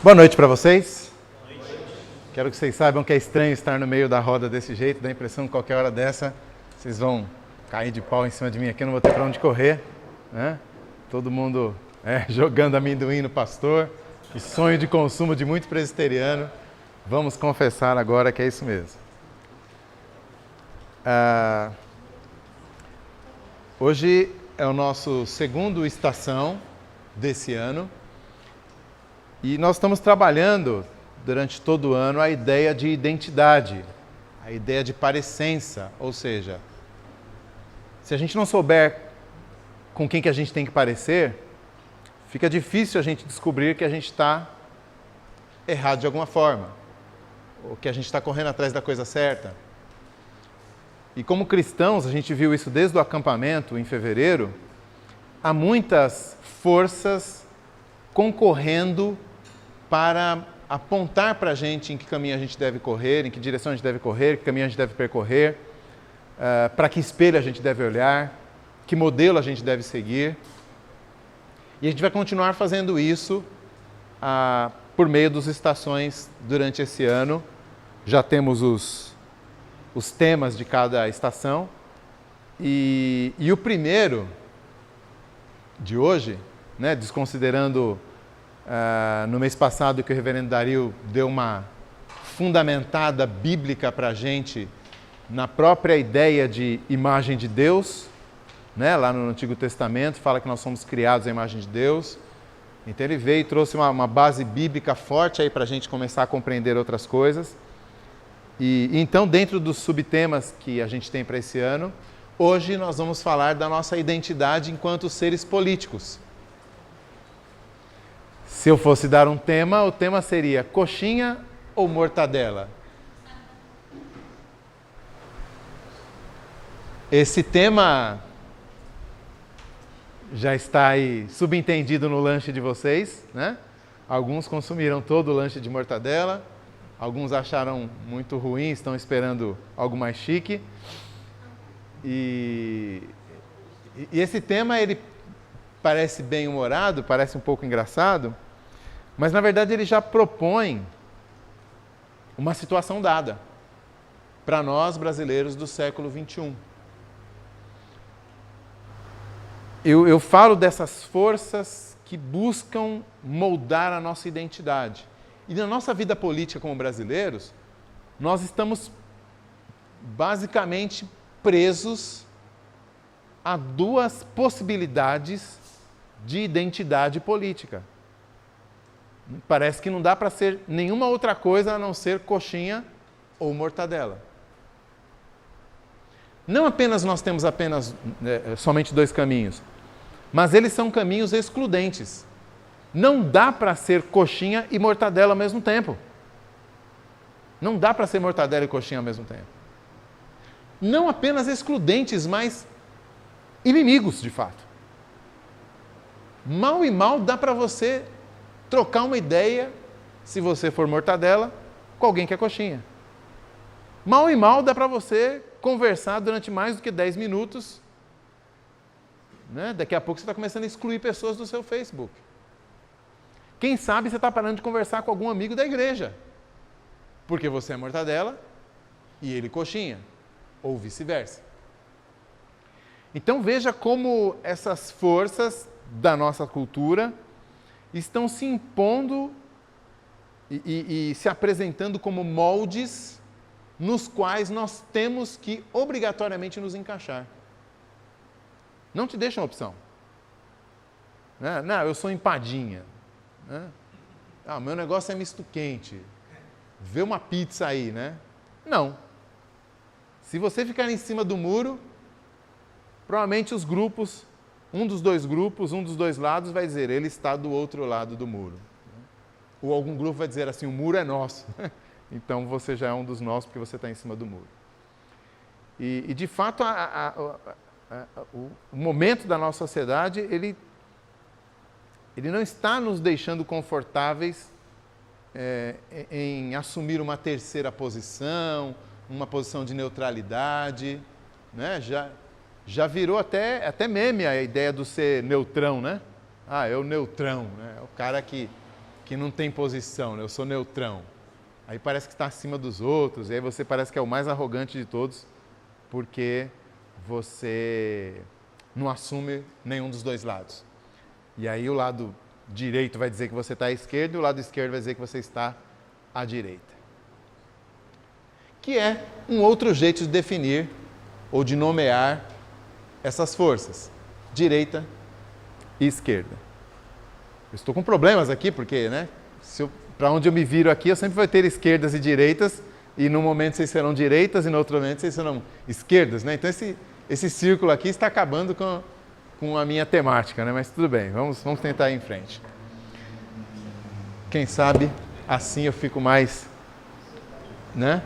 Boa noite para vocês. Quero que vocês saibam que é estranho estar no meio da roda desse jeito, dá a impressão que qualquer hora dessa vocês vão cair de pau em cima de mim aqui, eu não vou ter para onde correr, né? Todo mundo jogando amendoim no pastor, que sonho de consumo de muito presbiteriano. Vamos confessar agora que é isso mesmo. Hoje é o nosso segundo estação desse ano e nós estamos trabalhando durante todo o ano a ideia de identidade, a ideia de parecença, ou seja, se a gente não souber com quem que a gente tem que parecer, fica difícil a gente descobrir que a gente está errado de alguma forma, ou que a gente está correndo atrás da coisa certa. E como cristãos, a gente viu isso desde o acampamento em fevereiro, há muitas forças concorrendo para apontar para a gente em que caminho a gente deve correr, em que direção a gente deve correr, que caminho a gente deve percorrer, para que espelho a gente deve olhar, que modelo a gente deve seguir. E a gente vai continuar fazendo isso por meio das estações durante esse ano. Já temos os temas de cada estação. E o primeiro de hoje, né, desconsiderando no mês passado que o reverendo Dario deu uma fundamentada bíblica para a gente na própria ideia de imagem de Deus, né, lá no Antigo Testamento, fala que nós somos criados à imagem de Deus. Então ele veio e trouxe uma base bíblica forte aí para a gente começar a compreender outras coisas. E então, dentro dos subtemas que a gente tem para esse ano, hoje nós vamos falar da nossa identidade enquanto seres políticos. Se eu fosse dar um tema, o tema seria coxinha ou mortadela? Esse tema já está aí subentendido no lanche de vocês, né? Alguns consumiram todo o lanche de mortadela, alguns acharam muito ruim, estão esperando algo mais chique. E esse tema, ele parece bem-humorado, parece um pouco engraçado, mas na verdade ele já propõe uma situação dada para nós brasileiros do século XXI. Eu falo dessas forças que buscam moldar a nossa identidade. E na nossa vida política como brasileiros, nós estamos basicamente presos a duas possibilidades de identidade política. Parece que não dá para ser nenhuma outra coisa a não ser coxinha ou mortadela. Não apenas nós temos somente dois caminhos, mas eles são caminhos excludentes. Não dá para ser coxinha e mortadela ao mesmo tempo. Não dá para ser mortadela e coxinha ao mesmo tempo. Não apenas excludentes, mas inimigos, de fato. Mal e mal dá para você trocar uma ideia, se você for mortadela, com alguém que é coxinha. Mal e mal dá para você conversar durante mais do que 10 minutos. Né? Daqui a pouco você está começando a excluir pessoas do seu Facebook. Quem sabe você está parando de conversar com algum amigo da igreja, porque você é mortadela e ele coxinha, ou vice-versa. Então veja como essas forças da nossa cultura estão se impondo e se apresentando como moldes nos quais nós temos que obrigatoriamente nos encaixar. Não te deixam opção. Não, eu sou empadinha. O meu negócio é misto quente. Vê uma pizza aí, né? Não. Se você ficar em cima do muro, provavelmente os grupos, um dos dois lados vai dizer, ele está do outro lado do muro. Ou algum grupo vai dizer assim, o muro é nosso. Então você já é um dos nossos porque você está em cima do muro. E de fato, o momento da nossa sociedade, ele não está nos deixando confortáveis em assumir uma terceira posição, uma posição de neutralidade, né? Já virou até meme a ideia do ser neutrão, né? É o neutrão, né? É o cara que que não tem posição, né? Eu sou neutrão. Aí parece que está acima dos outros, e aí você parece que é o mais arrogante de todos, porque você não assume nenhum dos dois lados. E aí o lado direito vai dizer que você está à esquerda, e o lado esquerdo vai dizer que você está à direita. Que é um outro jeito de definir ou de nomear essas forças, direita e esquerda. Eu estou com problemas aqui, porque, né, para onde eu me viro aqui, eu sempre vou ter esquerdas e direitas, e num momento vocês serão direitas, e no outro momento vocês serão esquerdas, né? Então esse círculo aqui está acabando com a minha temática, né? Mas tudo bem, vamos tentar ir em frente. Quem sabe assim eu fico mais, né,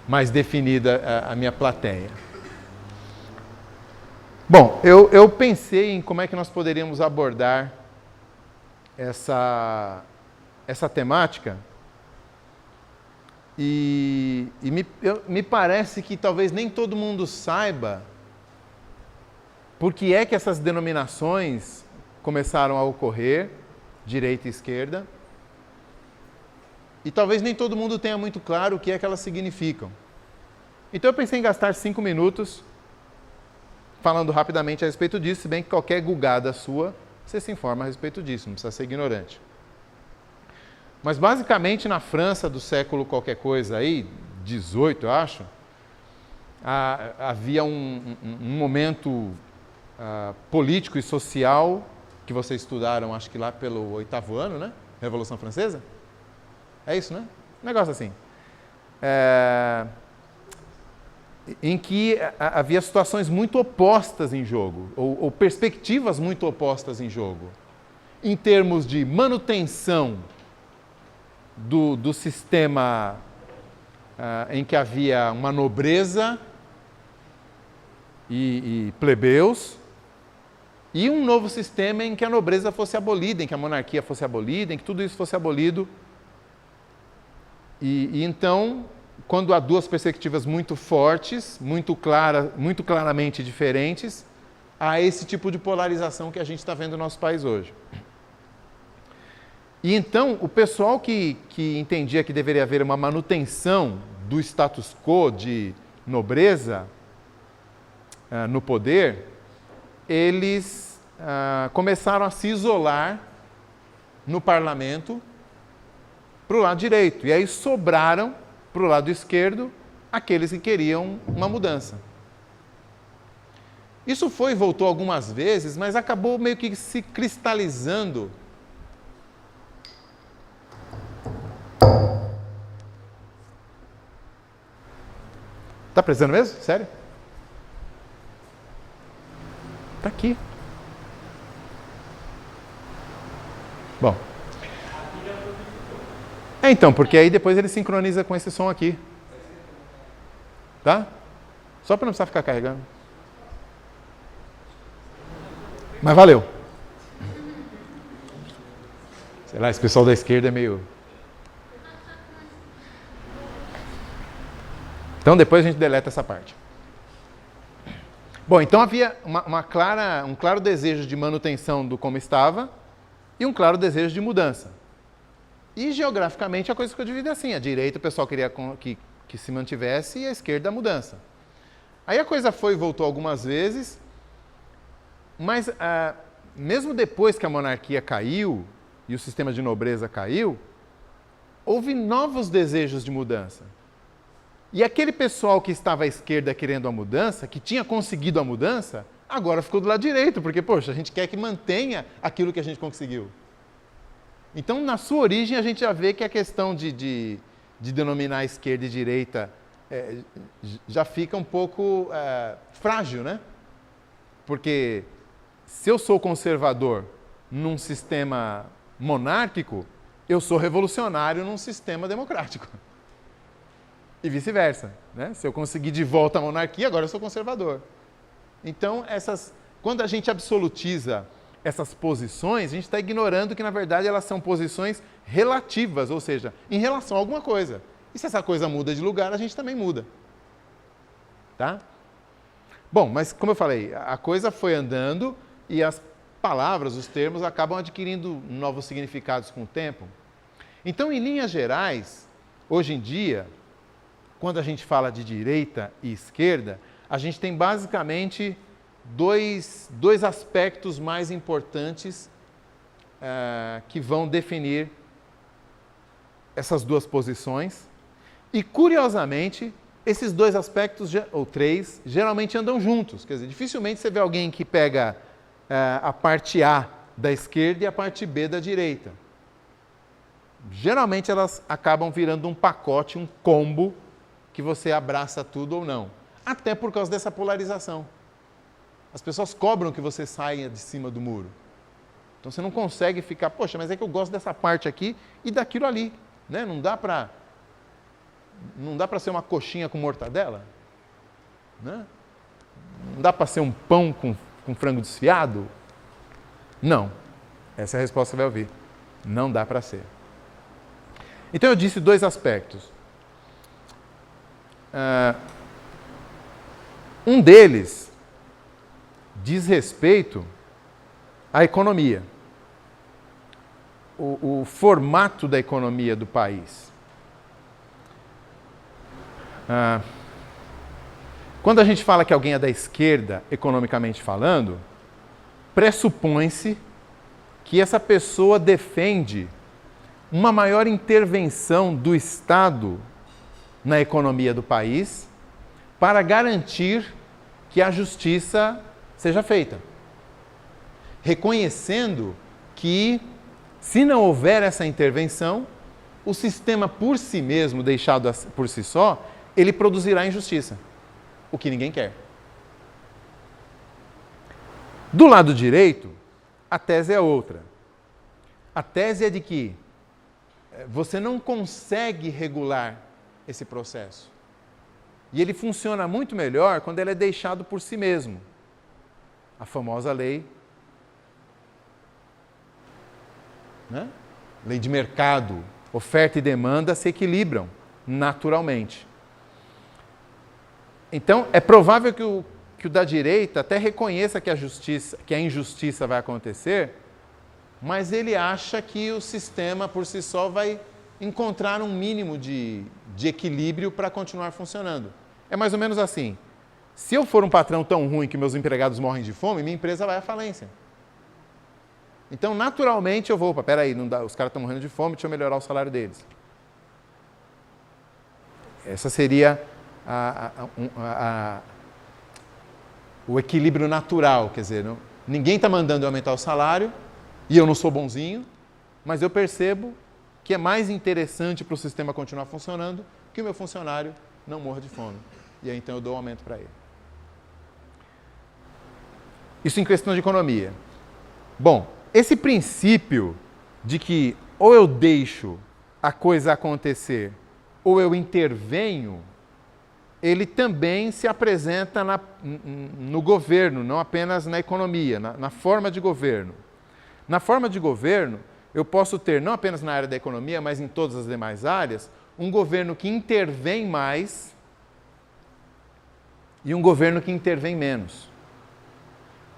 mais definida a minha plateia. Bom, eu pensei em como é que nós poderíamos abordar essa temática e me parece que talvez nem todo mundo saiba por que é que essas denominações começaram a ocorrer, direita e esquerda, e talvez nem todo mundo tenha muito claro o que é que elas significam. Então eu pensei em gastar 5 minutos falando rapidamente a respeito disso, se bem que qualquer gulgada sua, você se informa a respeito disso, não precisa ser ignorante. Mas basicamente na França do século qualquer coisa aí, 18 eu acho, havia um momento político e social que vocês estudaram, acho que lá pelo 8º ano, né? Revolução Francesa? É isso, né? Um negócio assim. Em que havia situações muito opostas em jogo, ou perspectivas muito opostas em jogo, em termos de manutenção do sistema em que havia uma nobreza e plebeus, e um novo sistema em que a nobreza fosse abolida, em que a monarquia fosse abolida, em que tudo isso fosse abolido. E então, quando há duas perspectivas muito fortes, muito claramente diferentes, há esse tipo de polarização que a gente está vendo no nosso país hoje. E então, o pessoal que entendia que deveria haver uma manutenção do status quo de nobreza no poder, eles começaram a se isolar no parlamento para o lado direito. E aí sobraram para o lado esquerdo aqueles que queriam uma mudança. Isso foi e voltou algumas vezes, mas acabou meio que se cristalizando. Tá precisando mesmo? Sério? Tá aqui. Bom. Então, porque aí depois ele sincroniza com esse som aqui. Tá? Só para não precisar ficar carregando. Mas valeu. Sei lá, esse pessoal da esquerda é meio... Então depois a gente deleta essa parte. Bom, então havia um claro desejo de manutenção do como estava e um claro desejo de mudança. E geograficamente a coisa ficou dividida assim. A direita o pessoal queria que se mantivesse e a esquerda a mudança. Aí a coisa foi e voltou algumas vezes, mas mesmo depois que a monarquia caiu e o sistema de nobreza caiu, houve novos desejos de mudança. E aquele pessoal que estava à esquerda querendo a mudança, que tinha conseguido a mudança, agora ficou do lado direito, porque, poxa, a gente quer que mantenha aquilo que a gente conseguiu. Então, na sua origem, a gente já vê que a questão de denominar esquerda e direita já fica um pouco frágil, né? Porque se eu sou conservador num sistema monárquico, eu sou revolucionário num sistema democrático. E vice-versa, né? Se eu conseguir de volta a monarquia, agora eu sou conservador. Então, quando a gente absolutiza essas posições, a gente está ignorando que, na verdade, elas são posições relativas, ou seja, em relação a alguma coisa. E se essa coisa muda de lugar, a gente também muda. Tá? Bom, mas como eu falei, a coisa foi andando e palavras, os termos, acabam adquirindo novos significados com o tempo. Então, em linhas gerais, hoje em dia, quando a gente fala de direita e esquerda, a gente tem basicamente dois aspectos mais importantes que vão definir essas duas posições. E, curiosamente, esses dois aspectos, ou três, geralmente andam juntos. Quer dizer, dificilmente você vê alguém que pega a parte A da esquerda e a parte B da direita. Geralmente elas acabam virando um pacote, um combo, que você abraça tudo ou não. Até por causa dessa polarização. As pessoas cobram que você saia de cima do muro. Então você não consegue ficar, poxa, mas é que eu gosto dessa parte aqui e daquilo ali. Né? Não dá para ser uma coxinha com mortadela? Né? Não dá para ser um pão com frango desfiado? Não. Essa é a resposta que você vai ouvir. Não dá para ser. Então eu disse dois aspectos. Um deles diz respeito à economia. O formato da economia do país. Quando a gente fala que alguém é da esquerda, economicamente falando, pressupõe-se que essa pessoa defende uma maior intervenção do Estado na economia do país para garantir que a justiça seja feita. Reconhecendo que, se não houver essa intervenção, o sistema por si mesmo, deixado por si só, ele produzirá injustiça, o que ninguém quer. Do lado direito, a tese é outra. A tese é de que você não consegue regular esse processo. E ele funciona muito melhor quando ele é deixado por si mesmo. A famosa lei, né? Lei de mercado, oferta e demanda se equilibram naturalmente. Então, é provável que o da direita até reconheça que a injustiça vai acontecer, mas ele acha que o sistema por si só vai encontrar um mínimo de equilíbrio para continuar funcionando. É mais ou menos assim. Se eu for um patrão tão ruim que meus empregados morrem de fome, minha empresa vai à falência. Então, naturalmente, eu vou, peraí, não dá, os caras estão morrendo de fome, deixa eu melhorar o salário deles. Essa seria o equilíbrio natural, quer dizer, ninguém está mandando eu aumentar o salário e eu não sou bonzinho, mas eu percebo que é mais interessante para o sistema continuar funcionando que o meu funcionário não morra de fome. E aí, então, eu dou um aumento para ele. Isso em questão de economia. Bom, esse princípio de que ou eu deixo a coisa acontecer ou eu intervenho, ele também se apresenta no governo, não apenas na economia, na forma de governo. Na forma de governo, eu posso ter, não apenas na área da economia, mas em todas as demais áreas, um governo que intervém mais e um governo que intervém menos.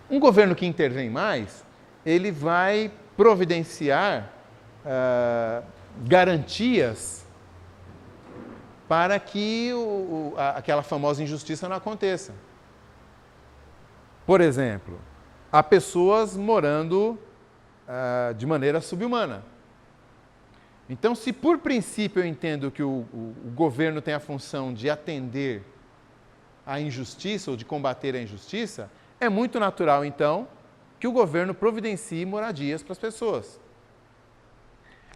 Um governo que intervém mais, ele vai providenciar garantias para que aquela famosa injustiça não aconteça. Por exemplo, há pessoas morando de maneira subhumana. Então, se por princípio eu entendo que o governo tem a função de atender à injustiça ou de combater a injustiça, é muito natural, então, que o governo providencie moradias para as pessoas.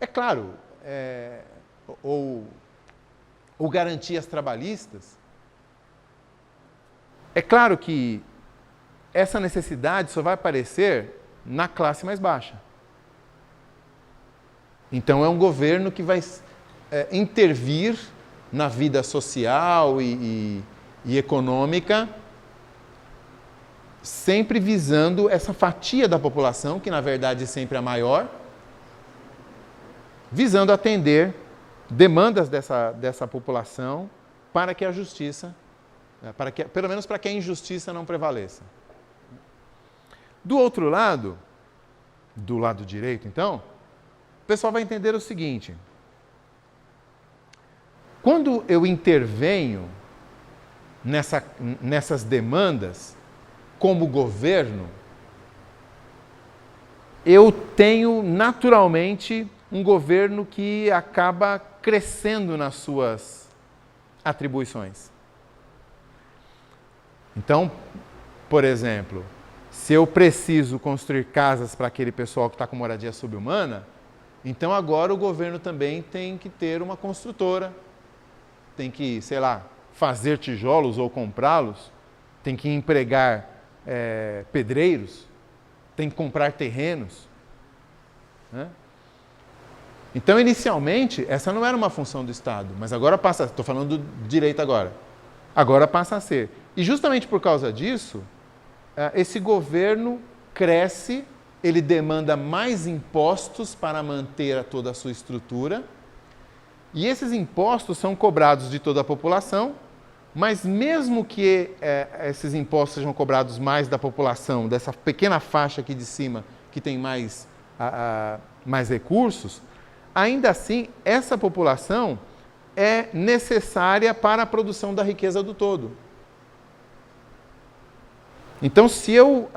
É claro, ou garantias trabalhistas. É claro que essa necessidade só vai aparecer na classe mais baixa. Então, é um governo que vai intervir na vida social e econômica, sempre visando essa fatia da população, que na verdade é sempre a maior, visando atender demandas dessa população para que a justiça, pelo menos para que a injustiça não prevaleça. Do outro lado, do lado direito, então, o pessoal vai entender o seguinte. Quando eu intervenho nessas demandas, como governo, eu tenho naturalmente um governo que acaba crescendo nas suas atribuições. Então, por exemplo, se eu preciso construir casas para aquele pessoal que está com moradia subhumana, então agora o governo também tem que ter uma construtora, tem que, sei lá, fazer tijolos ou comprá-los, tem que empregar pedreiros, tem que comprar terrenos. Né? Então, inicialmente, essa não era uma função do Estado, mas agora passa, estou falando do direito agora passa a ser. E justamente por causa disso, esse governo cresce, ele demanda mais impostos para manter toda a sua estrutura, e esses impostos são cobrados de toda a população, mas mesmo que esses impostos sejam cobrados mais da população, dessa pequena faixa aqui de cima, que tem mais recursos, ainda assim, essa população é necessária para a produção da riqueza do todo. Então, se eu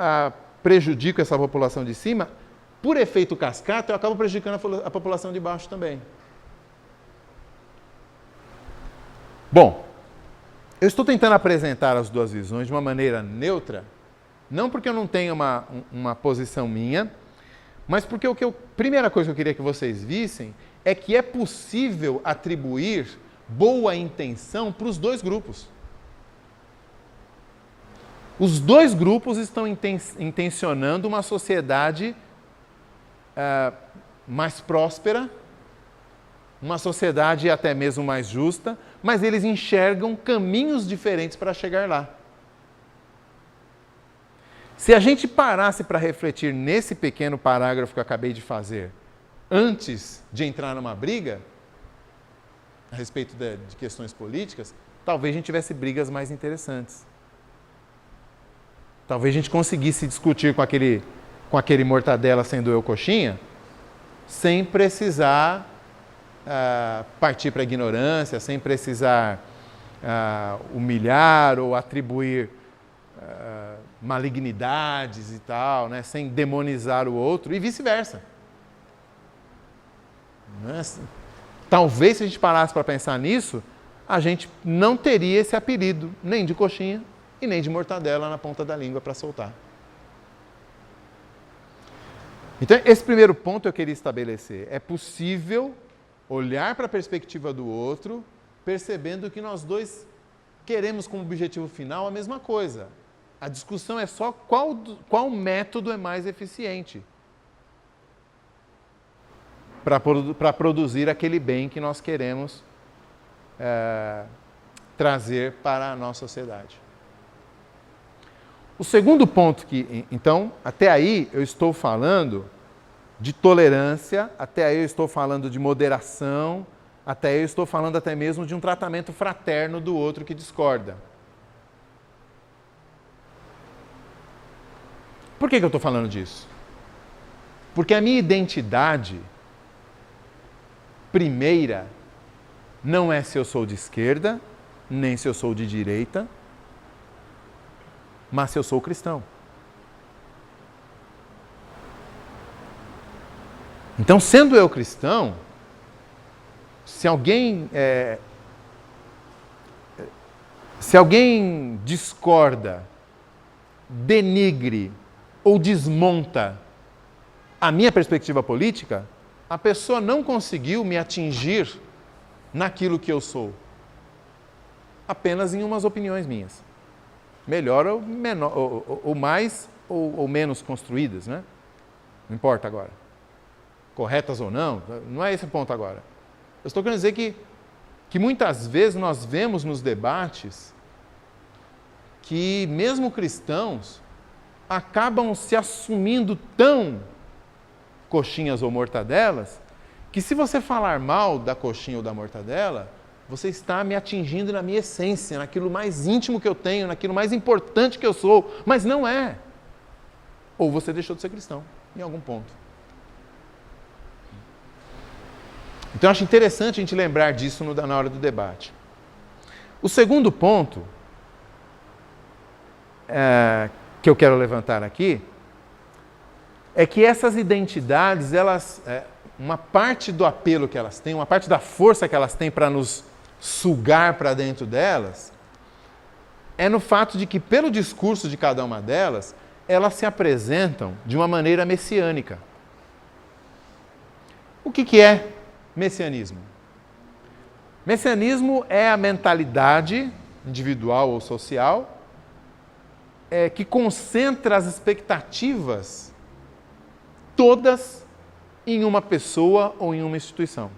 prejudico essa população de cima, por efeito cascata, eu acabo prejudicando a população de baixo também. Bom, eu estou tentando apresentar as duas visões de uma maneira neutra, não porque eu não tenho uma posição minha, mas porque a primeira coisa que eu queria que vocês vissem é que é possível atribuir boa intenção para os dois grupos. Os dois grupos estão intencionando uma sociedade mais próspera, uma sociedade até mesmo mais justa, mas eles enxergam caminhos diferentes para chegar lá. Se a gente parasse para refletir nesse pequeno parágrafo que eu acabei de fazer, antes de entrar numa briga, a respeito de questões políticas, talvez a gente tivesse brigas mais interessantes. Talvez a gente conseguisse discutir com aquele mortadela sendo eu coxinha, sem precisar partir para a ignorância, sem precisar humilhar ou atribuir malignidades e tal, né? Sem demonizar o outro e vice-versa. Né? Talvez se a gente parasse para pensar nisso, a gente não teria esse apelido, nem de coxinha e nem de mortadela na ponta da língua para soltar. Então, esse primeiro ponto eu queria estabelecer. É possível olhar para a perspectiva do outro, percebendo que nós dois queremos como objetivo final a mesma coisa. A discussão é só qual método é mais eficiente para produzir aquele bem que nós queremos trazer para a nossa sociedade. O segundo ponto então, até aí eu estou falando de tolerância, até aí eu estou falando de moderação, até aí eu estou falando até mesmo de um tratamento fraterno do outro que discorda. Por que eu estou falando disso? Porque a minha identidade primeira não é se eu sou de esquerda, nem se eu sou de direita, mas se eu sou cristão. Então, sendo eu cristão, se alguém discorda, denigre ou desmonta a minha perspectiva política, a pessoa não conseguiu me atingir naquilo que eu sou, apenas em umas opiniões minhas. Melhor ou menor, ou mais ou menos construídas, né? Não importa agora. Corretas ou não, não é esse o ponto agora. Eu estou querendo dizer que muitas vezes nós vemos nos debates que mesmo cristãos acabam se assumindo tão coxinhas ou mortadelas, que se você falar mal da coxinha ou da mortadela, você está me atingindo na minha essência, naquilo mais íntimo que eu tenho, naquilo mais importante que eu sou, mas não é. Ou você deixou de ser cristão, em algum ponto. Então, acho interessante a gente lembrar disso na hora do debate. O segundo ponto que eu quero levantar aqui é que essas identidades, uma parte do apelo que elas têm, uma parte da força que elas têm para nos sugar para dentro delas, é no fato de que, pelo discurso de cada uma delas, elas se apresentam de uma maneira messiânica. O que é messianismo? Messianismo é a mentalidade individual ou social que concentra as expectativas todas em uma pessoa ou em uma instituição.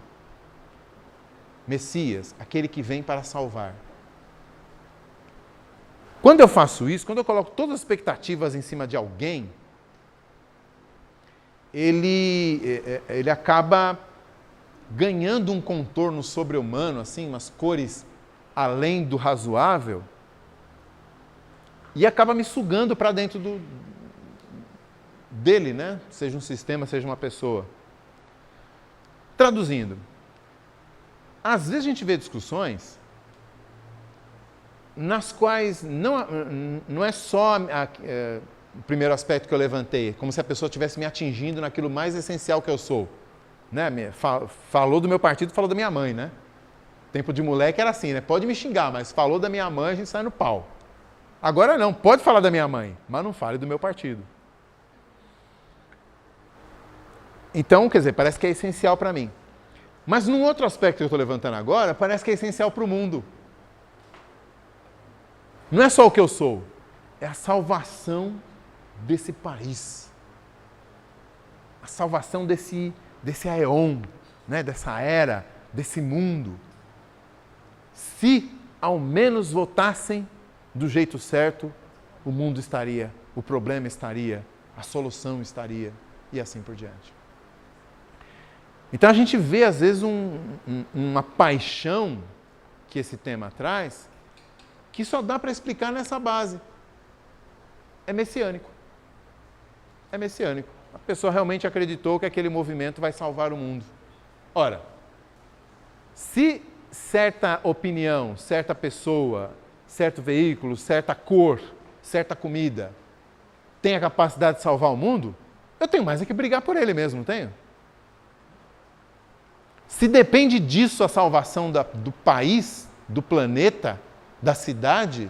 Messias, aquele que vem para salvar. Quando eu faço isso, quando eu coloco todas as expectativas em cima de alguém, ele acaba ganhando um contorno sobre-humano, assim, umas cores além do razoável, e acaba me sugando para dentro dele, né? Seja um sistema, seja uma pessoa. Traduzindo, às vezes a gente vê discussões nas quais não é só o primeiro aspecto que eu levantei, como se a pessoa estivesse me atingindo naquilo mais essencial que eu sou. Né? Falou do meu partido, falou da minha mãe, né? Tempo de moleque era assim, né? Pode me xingar, mas falou da minha mãe, a gente sai no pau. Agora não, pode falar da minha mãe, mas não fale do meu partido. Então, quer dizer, parece que é essencial para mim. Mas num outro aspecto que eu estou levantando agora, parece que é essencial para o mundo. Não é só o que eu sou, é a salvação desse país. A salvação desse aeon, né? Dessa era, desse mundo. Se ao menos votassem do jeito certo, o mundo estaria, o problema estaria, a solução estaria, e assim por diante. Então a gente vê às vezes uma paixão que esse tema traz, que só dá para explicar nessa base. É messiânico. É messiânico. A pessoa realmente acreditou que aquele movimento vai salvar o mundo. Ora, se certa opinião, certa pessoa, certo veículo, certa cor, certa comida tem a capacidade de salvar o mundo, eu tenho mais é que brigar por ele mesmo, não tenho? Se depende disso a salvação do país, do planeta, da cidade,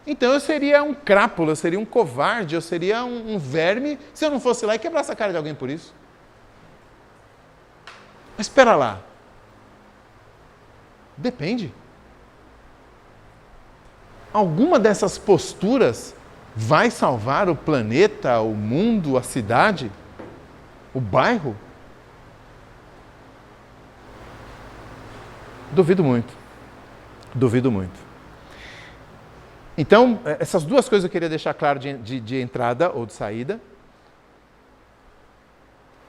então eu seria um crápula, eu seria um covarde, eu seria um verme se eu não fosse lá e quebrasse a cara de alguém por isso. Mas espera lá. Depende. Alguma dessas posturas vai salvar o planeta, o mundo, a cidade, o bairro? Duvido muito. Duvido muito. Então, essas duas coisas eu queria deixar claro de entrada ou de saída,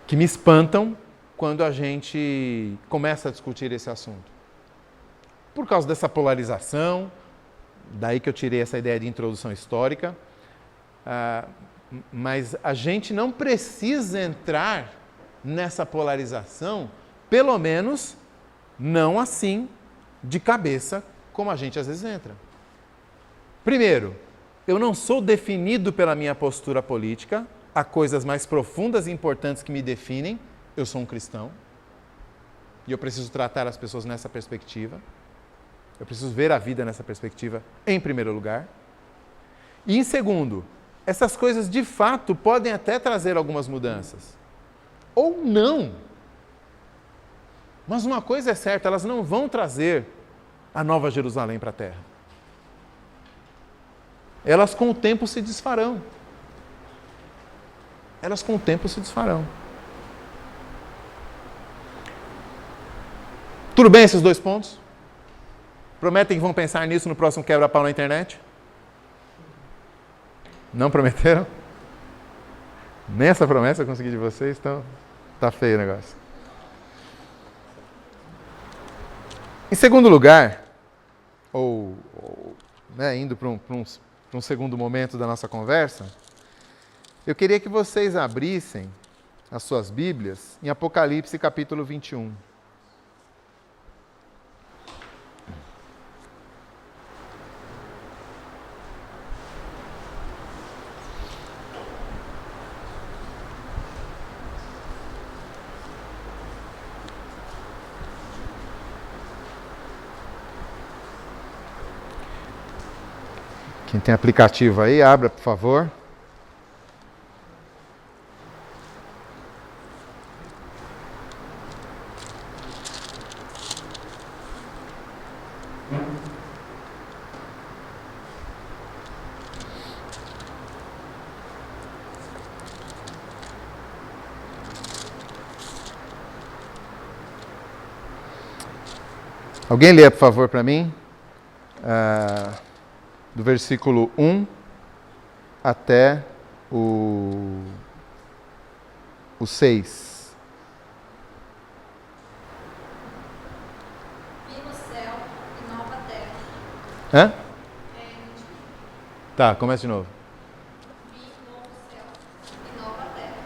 que me espantam quando a gente começa a discutir esse assunto. Por causa dessa polarização, daí que eu tirei essa ideia de introdução histórica, mas a gente não precisa entrar nessa polarização, pelo menos não assim, de cabeça, como a gente às vezes entra. Primeiro, eu não sou definido pela minha postura política, há coisas mais profundas e importantes que me definem, eu sou um cristão, e eu preciso tratar as pessoas nessa perspectiva, eu preciso ver a vida nessa perspectiva, em primeiro lugar. E em segundo, essas coisas de fato podem até trazer algumas mudanças, ou não. Mas uma coisa é certa, elas não vão trazer a Nova Jerusalém para a Terra. Elas com o tempo se desfarão. Elas com o tempo se desfarão. Tudo bem esses dois pontos? Prometem que vão pensar nisso no próximo quebra-pau na internet? Não prometeram? Nem essa promessa eu consegui de vocês, então tá feio o negócio. Em segundo lugar, indo para um segundo momento da nossa conversa, eu queria que vocês abrissem as suas Bíblias em Apocalipse capítulo 21. Quem tem aplicativo aí, abra, por favor. Alguém lê, por favor, para mim, do versículo 1 até o 6. Vi no céu e nova terra. Hã? Tá, começa de novo. Vi novo céu e nova terra.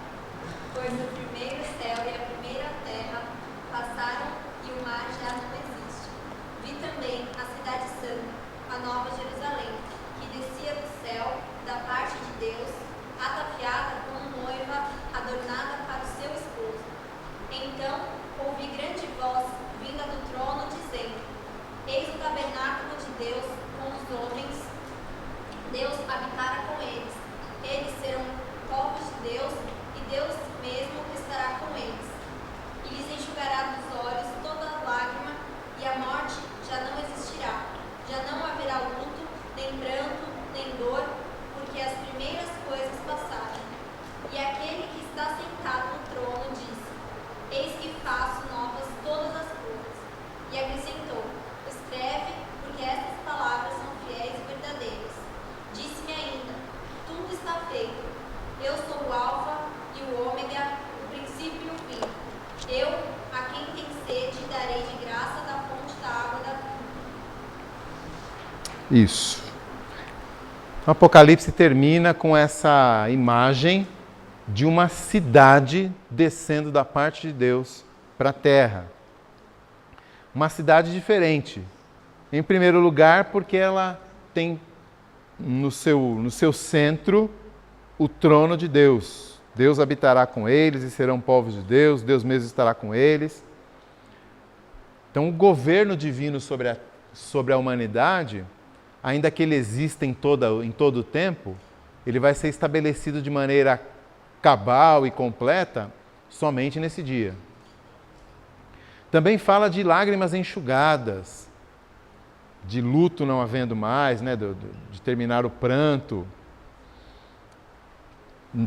Pois o primeiro céu e a primeira terra passaram e o mar já não existe. Vi também a cidade santa, a nova Jerusalém, que descia do céu da parte de Deus, ataviada como noiva, adornada para o seu esposo. Então ouvi grande voz vinda do trono dizendo: Eis o tabernáculo de Deus com os homens. Deus habitará com eles. Eles serão povos de Deus e Deus mesmo estará com eles. E lhes enxugará dos olhos toda lágrima e a morte já não existirá. Já não haverá luto, nem pranto, nem dor, porque as primeiras coisas passaram. E aquele que está sentado no trono disse: Eis que faço novas todas as coisas. E acrescentou: Escreve, porque estas palavras são fiéis e verdadeiras. Disse-me ainda: Tudo está feito. Eu sou o Alfa e o Ômega, o princípio e o fim. Eu, a quem tem sede, darei de graça da fonte da água da vida. Isso. O Apocalipse termina com essa imagem de uma cidade descendo da parte de Deus para a terra. Uma cidade diferente. Em primeiro lugar, porque ela tem no seu centro o trono de Deus. Deus habitará com eles e serão povos de Deus, Deus mesmo estará com eles. Então, o governo divino sobre a humanidade, ainda que ele exista em todo o tempo, ele vai ser estabelecido de maneira cabal e completa somente nesse dia. Também fala de lágrimas enxugadas, de luto não havendo mais, né, de terminar o pranto,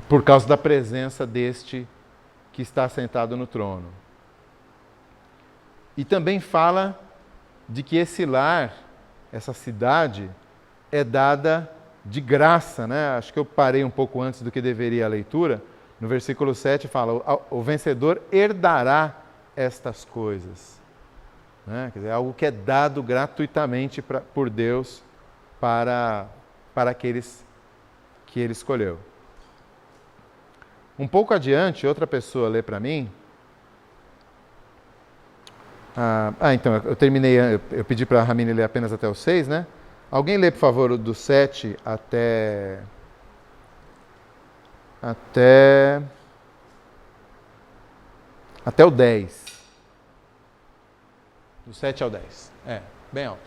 por causa da presença deste que está sentado no trono. E também fala de que esse lar, essa cidade, é dada de graça, né? Acho que eu parei um pouco antes do que deveria a leitura. No versículo 7 fala: o vencedor herdará estas coisas. Né? Quer dizer, algo que é dado gratuitamente por Deus para aqueles que Ele escolheu. Um pouco adiante, outra pessoa lê para mim. Então, eu terminei, eu pedi para a Ramine ler apenas até o 6, né? Alguém lê, por favor, do 7 até o 10. Do 7 ao 10. Bem alto.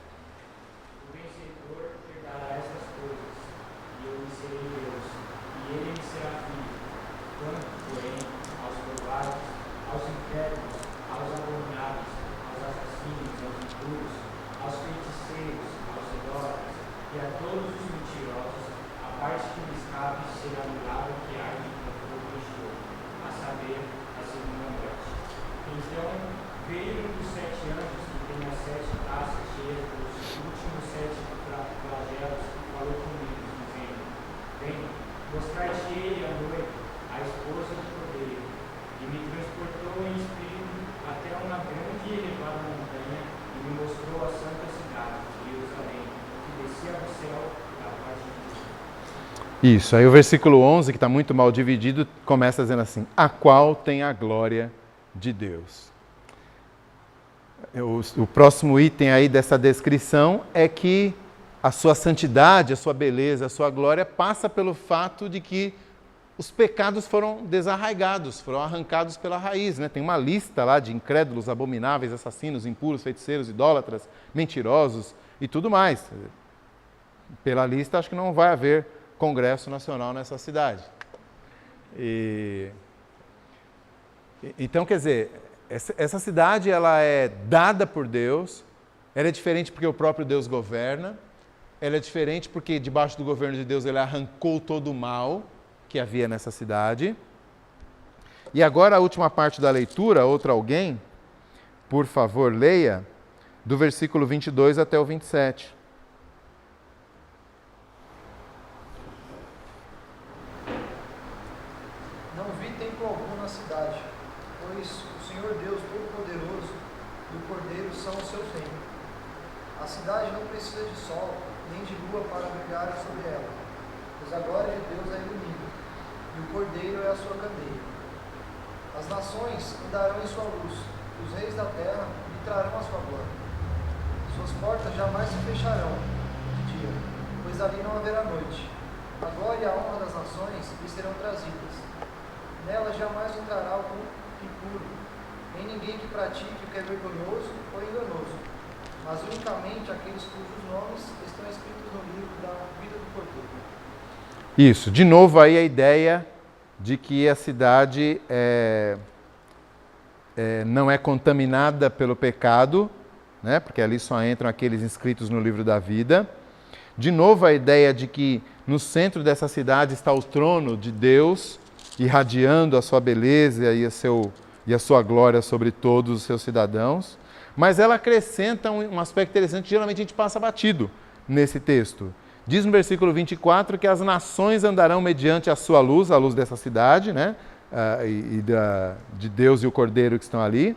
O vencedor herdará essas coisas, e eu lhe serei Deus, e ele me será filho. Quanto, porém, aos covardes, aos incrédulos, aos abominados, aos assassinos, aos impuros, aos feiticeiros, aos idólatras, e a todos os mentirosos, a parte que lhes cabe será no lago que arde com fogo e enxofre, a saber, a segunda morte. Então veio um dos 7 anjos que tem as 7 taças cheias dos últimos 7 flagelos e falou comigo, dizendo: Venha, mostrar-te ele a noiva, a esposa do Cordeiro. E me transportou em espírito até uma grande e elevada montanha e me mostrou a santa cidade, Jerusalém, que descia do céu da parte de Deus. Isso, aí o versículo 11, que está muito mal dividido, começa dizendo assim: a qual tem a glória de Deus. O próximo item aí dessa descrição é que a sua santidade, a sua beleza, a sua glória passa pelo fato de que os pecados foram desarraigados, foram arrancados pela raiz. Né? Tem uma lista lá de incrédulos, abomináveis, assassinos, impuros, feiticeiros, idólatras, mentirosos e tudo mais. pela lista, acho que não vai haver congresso nacional nessa cidade. Então, quer dizer, essa cidade ela é dada por Deus, ela é diferente porque o próprio Deus governa, ela é diferente porque debaixo do governo de Deus ele arrancou todo o mal que havia nessa cidade. E agora a última parte da leitura, outro alguém, por favor, leia, do versículo 22 até o 27. Não vi tempo algum na cidade, pois o Senhor Deus Todo-Poderoso e o Cordeiro são o seu reino. A cidade não precisa de sol, nem de lua para brilhar sobre ela, pois a glória de Deus a ilumina, e o Cordeiro é a sua candeia. As nações andarão em sua luz, e os reis da terra lhe trarão a sua glória. Suas portas jamais se fecharão de dia, pois ali não haverá noite. A glória e a honra das nações lhe serão trazidas. Nela jamais entrará algum impuro, nem ninguém que pratique o que é vergonhoso ou enganoso, mas unicamente aqueles cujos nomes estão escritos no livro da vida do Cordeiro. Isso, de novo aí a ideia de que a cidade não é contaminada pelo pecado, né? Porque ali só entram aqueles inscritos no livro da vida. De novo a ideia de que no centro dessa cidade está o trono de Deus, irradiando a sua beleza e a sua glória sobre todos os seus cidadãos. Mas ela acrescenta um aspecto interessante que geralmente a gente passa batido nesse texto. Diz no versículo 24 que as nações andarão mediante a sua luz, a luz dessa cidade, né? De Deus e o Cordeiro que estão ali.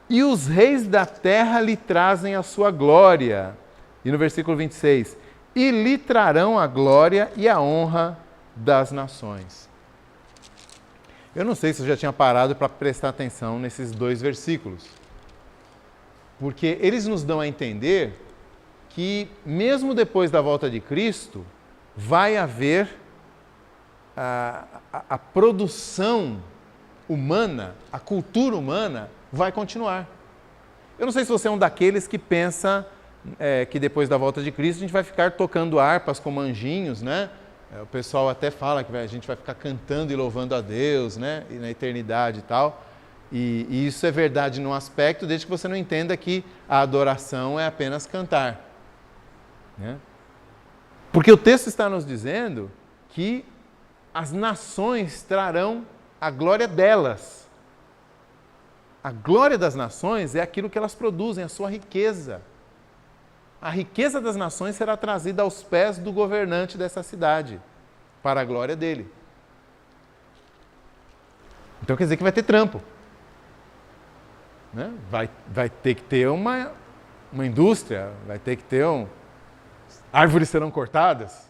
E os reis da terra lhe trazem a sua glória. E no versículo 26, e lhe trarão a glória e a honra das nações. Eu não sei se eu já tinha parado para prestar atenção nesses dois versículos. Porque eles nos dão a entender que, mesmo depois da volta de Cristo, vai haver a produção humana, a cultura humana vai continuar. Eu não sei se você é um daqueles que pensa que depois da volta de Cristo a gente vai ficar tocando harpas como anjinhos, né? O pessoal até fala que a gente vai ficar cantando e louvando a Deus, né? E na eternidade e tal. E isso é verdade num aspecto, desde que você não entenda que a adoração é apenas cantar. Né? Porque o texto está nos dizendo que as nações trarão a glória delas. A glória das nações é aquilo que elas produzem, a sua riqueza. A riqueza das nações será trazida aos pés do governante dessa cidade, para a glória dele. Então quer dizer que vai ter trampo. Né? Vai ter que ter uma indústria, vai ter que ter árvores serão cortadas.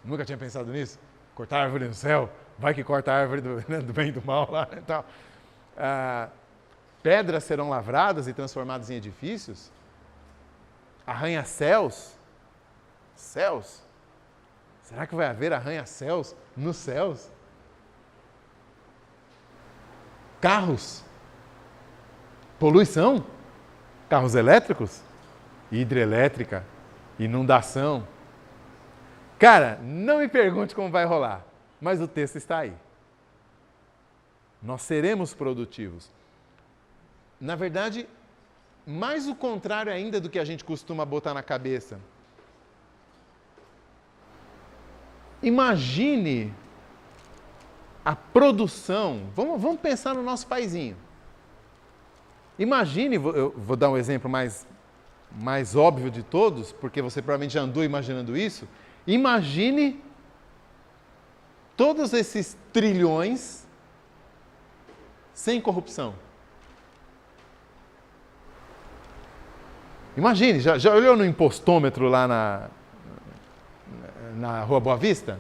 Nunca tinha pensado nisso. Cortar a árvore no céu, vai que corta a árvore do bem e do mal lá. Então, pedras serão lavradas e transformadas em edifícios. Arranha-céus. Céus? Será que vai haver arranha-céus nos céus? Carros. Poluição. Carros elétricos. Hidrelétrica. Inundação. Cara, não me pergunte como vai rolar, mas o texto está aí. Nós seremos produtivos. Na verdade, mais o contrário ainda do que a gente costuma botar na cabeça. Imagine a produção. Vamos pensar no nosso paizinho. Imagine, eu vou dar um exemplo mais óbvio de todos, porque você provavelmente já andou imaginando isso. Imagine todos esses trilhões sem corrupção. Imagine, já olhou no impostômetro lá na Rua Boa Vista?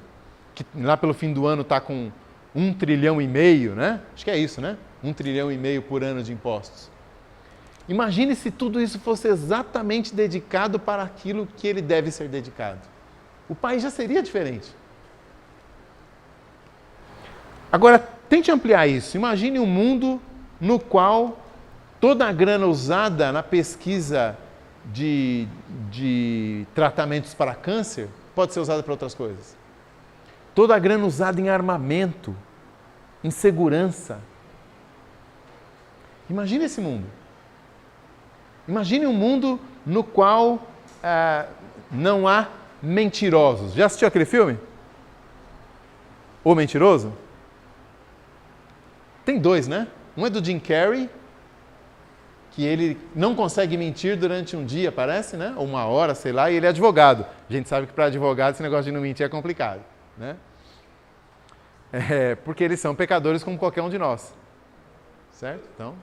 Que lá pelo fim do ano está com 1,5 trilhão, né? Acho que é isso, né? 1,5 trilhão por ano de impostos. Imagine se tudo isso fosse exatamente dedicado para aquilo que ele deve ser dedicado. O país já seria diferente. Agora, tente ampliar isso. Imagine um mundo no qual toda a grana usada na pesquisa de tratamentos para câncer pode ser usada para outras coisas. Toda a grana usada em armamento, em segurança. Imagine esse mundo. Imagine um mundo no qual não há mentirosos. Já assistiu aquele filme? O Mentiroso? Tem dois, né? Um é do Jim Carrey, que ele não consegue mentir durante um dia, parece, né? Ou uma hora, sei lá, e ele é advogado. A gente sabe que para advogado esse negócio de não mentir é complicado, né? Porque eles são pecadores como qualquer um de nós. Certo? Então,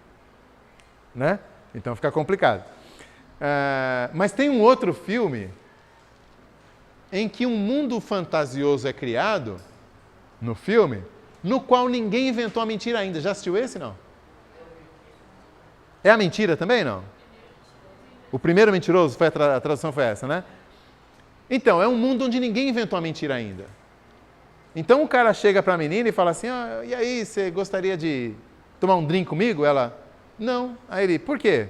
né? Então fica complicado. Mas tem um outro filme em que um mundo fantasioso é criado, no filme, no qual ninguém inventou a mentira ainda. Já assistiu esse, não? É a mentira também, não? O primeiro mentiroso, a tradução foi essa, né? Então, é um mundo onde ninguém inventou a mentira ainda. Então o cara chega para a menina e fala assim, e aí, você gostaria de tomar um drink comigo? Ela, não. Aí ele, por quê?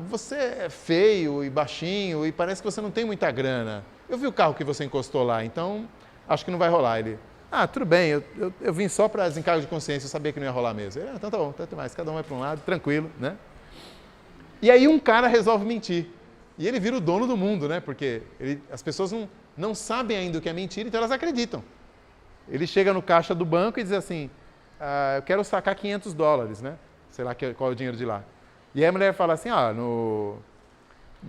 Você é feio e baixinho e parece que você não tem muita grana. Eu vi o carro que você encostou lá, então acho que não vai rolar. Ele, tudo bem, eu vim só para desencargo de consciência, eu sabia que não ia rolar mesmo. Ele, então tá bom, tanto mais, cada um vai para um lado, tranquilo, né? E aí um cara resolve mentir. E ele vira o dono do mundo, né? Porque as pessoas não sabem ainda o que é mentira, então elas acreditam. Ele chega no caixa do banco e diz assim, eu quero sacar $500, né? Sei lá qual é o dinheiro de lá. E aí a mulher fala assim,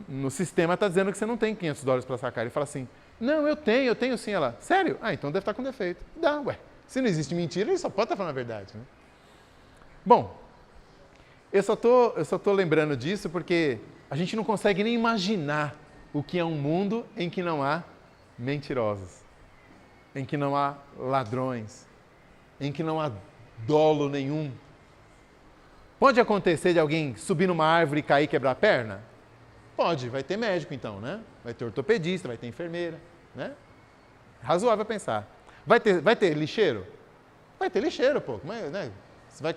no sistema está dizendo que você não tem $500 para sacar. Ele fala assim, não, eu tenho sim. Ela, sério? Então deve estar com defeito. Dá, ué. Se não existe mentira, ele só pode estar falando a verdade, né? Bom, eu só tô lembrando disso porque a gente não consegue nem imaginar o que é um mundo em que não há mentirosos, em que não há ladrões, em que não há dolo nenhum. Pode acontecer de alguém subir numa árvore e cair e quebrar a perna? Pode, vai ter médico então, né? Vai ter ortopedista, vai ter enfermeira, né? Razoável pensar. Vai ter lixeiro? Vai ter lixeiro, pô. Mas, né? Você vai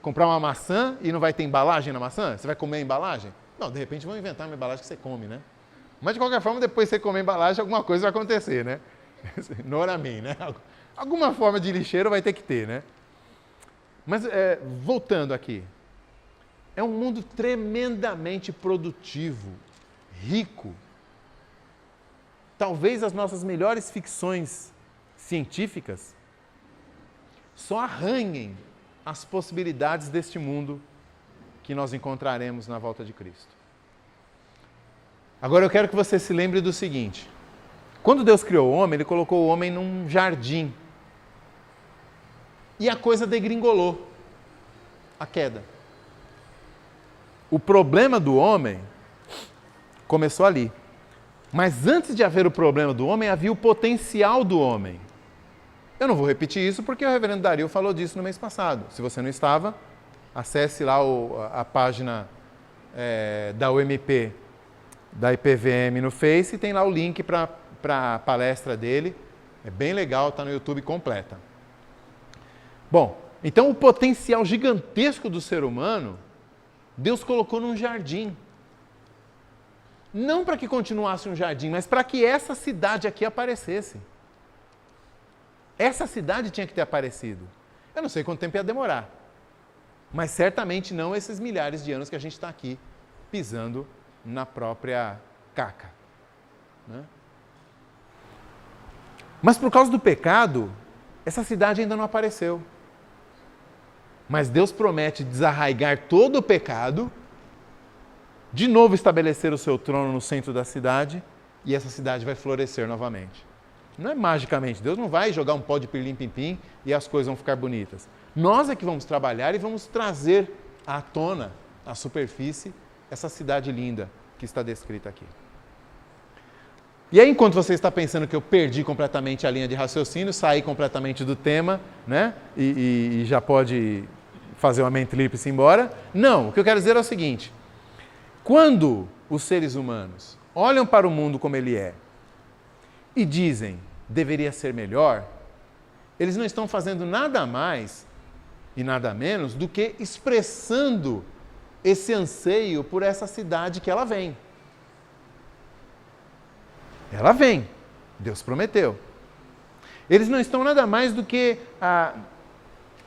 comprar uma maçã e não vai ter embalagem na maçã? Você vai comer a embalagem? Não, de repente vão inventar uma embalagem que você come, né? Mas de qualquer forma, depois que você comer a embalagem, alguma coisa vai acontecer, né? Noramin, né? Alguma forma de lixeiro vai ter que ter, né? Mas, voltando aqui, é um mundo tremendamente produtivo, rico. Talvez as nossas melhores ficções científicas só arranhem as possibilidades deste mundo que nós encontraremos na volta de Cristo. Agora eu quero que você se lembre do seguinte. Quando Deus criou o homem, Ele colocou o homem num jardim. E a coisa degringolou. A queda. O problema do homem começou ali. Mas antes de haver o problema do homem, havia o potencial do homem. Eu não vou repetir isso porque o reverendo Dario falou disso no mês passado. Se você não estava, acesse lá a página da UMP, da IPVM no Face, e tem lá o link para a palestra dele. É bem legal, está no YouTube completa. Bom, então o potencial gigantesco do ser humano, Deus colocou num jardim. Não para que continuasse um jardim, mas para que essa cidade aqui aparecesse. Essa cidade tinha que ter aparecido. Eu não sei quanto tempo ia demorar, mas certamente não esses milhares de anos que a gente está aqui pisando na própria caca, né? Mas por causa do pecado, essa cidade ainda não apareceu. Mas Deus promete desarraigar todo o pecado, de novo estabelecer o seu trono no centro da cidade, e essa cidade vai florescer novamente. Não é magicamente, Deus não vai jogar um pó de pirlim-pim-pim e as coisas vão ficar bonitas. Nós é que vamos trabalhar e vamos trazer à tona, à superfície, essa cidade linda que está descrita aqui. E aí, enquanto você está pensando que eu perdi completamente a linha de raciocínio, saí completamente do tema, né? E já pode fazer uma mente livre e ir embora. Não, o que eu quero dizer é o seguinte. Quando os seres humanos olham para o mundo como ele é e dizem, deveria ser melhor, eles não estão fazendo nada mais e nada menos do que expressando esse anseio por essa cidade que ela vem. Ela vem. Deus prometeu. Eles não estão nada mais do que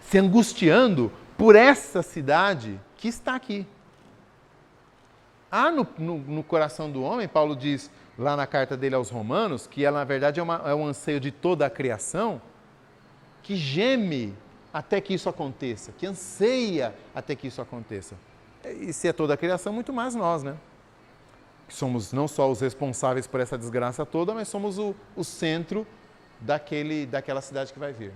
se angustiando por essa cidade que está aqui. Há no coração do homem, Paulo diz lá na carta dele aos Romanos, que ela na verdade é um anseio de toda a criação, que geme até que isso aconteça, que anseia até que isso aconteça. E se é toda a criação, muito mais nós, né? Que somos não só os responsáveis por essa desgraça toda, mas somos o centro daquela cidade que vai vir.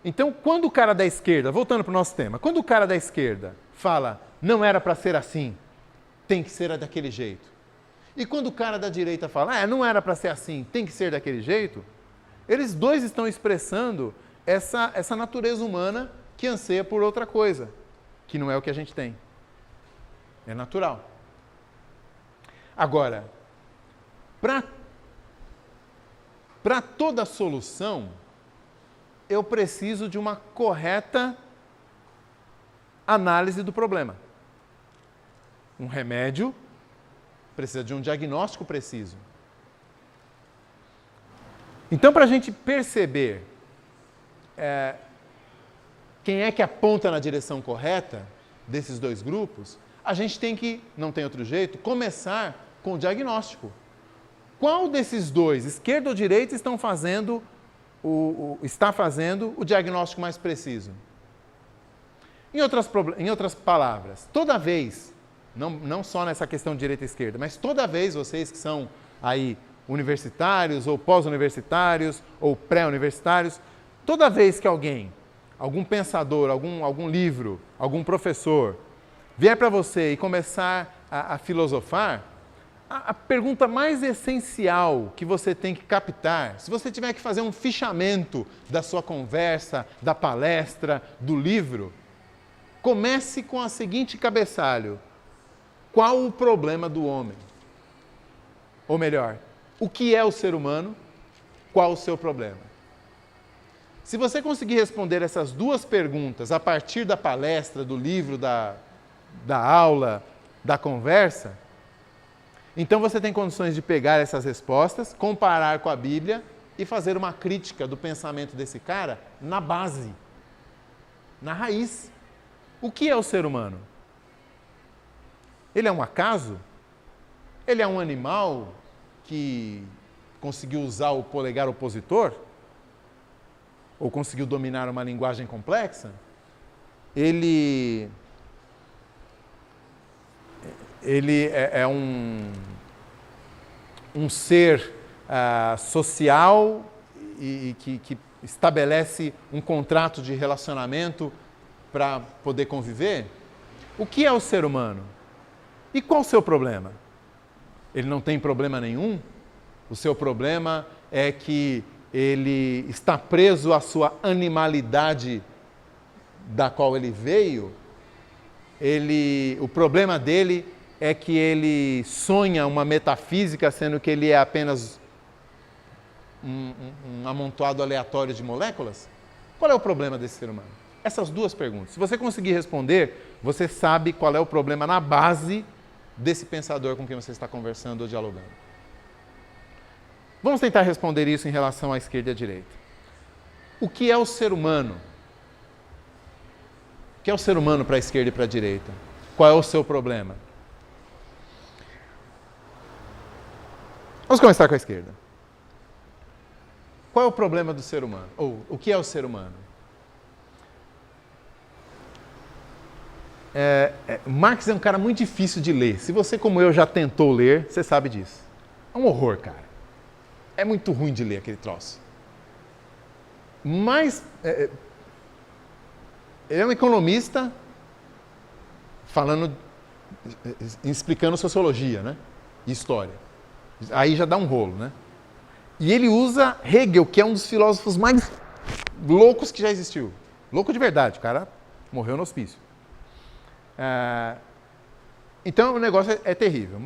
Então, quando o cara da esquerda, voltando para o nosso tema, quando o cara da esquerda fala, não era para ser assim, tem que ser daquele jeito. E quando o cara da direita fala, não era para ser assim, tem que ser daquele jeito, eles dois estão expressando essa natureza humana que anseia por outra coisa, que não é o que a gente tem. É natural. Agora, para toda solução, eu preciso de uma correta análise do problema. Um remédio precisa de um diagnóstico preciso. Então, para a gente perceber quem é que aponta na direção correta desses dois grupos, a gente tem que, não tem outro jeito, começar com o diagnóstico. Qual desses dois, esquerda ou direita, está fazendo o diagnóstico mais preciso? Em outras palavras, toda vez, não só nessa questão de direita e esquerda, mas toda vez vocês que são aí universitários ou pós-universitários ou pré-universitários, toda vez que algum pensador, algum livro, algum professor vier para você e começar a filosofar, a pergunta mais essencial que você tem que captar, se você tiver que fazer um fichamento da sua conversa, da palestra, do livro, comece com a seguinte cabeçalho: qual o problema do homem? Ou melhor, o que é o ser humano? Qual o seu problema? Se você conseguir responder essas duas perguntas a partir da palestra, do livro, da aula, da conversa, então você tem condições de pegar essas respostas, comparar com a Bíblia e fazer uma crítica do pensamento desse cara na base, na raiz. O que é o ser humano? Ele é um acaso? Ele é um animal que conseguiu usar o polegar opositor? Ou conseguiu dominar uma linguagem complexa? Ele é um ser social e que estabelece um contrato de relacionamento para poder conviver? O que é o ser humano? E qual o seu problema? Ele não tem problema nenhum? O seu problema é que ele está preso à sua animalidade da qual ele veio? O problema dele é que ele sonha uma metafísica, sendo que ele é apenas um amontoado aleatório de moléculas? Qual é o problema desse ser humano? Essas duas perguntas. Se você conseguir responder, você sabe qual é o problema na base desse pensador com quem você está conversando ou dialogando. Vamos tentar responder isso em relação à esquerda e à direita. O que é o ser humano? O que é o ser humano para a esquerda e para a direita? Qual é o seu problema? Vamos começar com a esquerda. Qual é o problema do ser humano? Ou o que é o ser humano? Marx é um cara muito difícil de ler. Se você, como eu, já tentou ler, você sabe disso. É um horror, cara. É muito ruim de ler aquele troço. Mas ele é um economista explicando sociologia, né? E história. Aí já dá um rolo, né? E ele usa Hegel, que é um dos filósofos mais loucos que já existiu. Louco de verdade, o cara morreu no hospício. Então o negócio é terrível.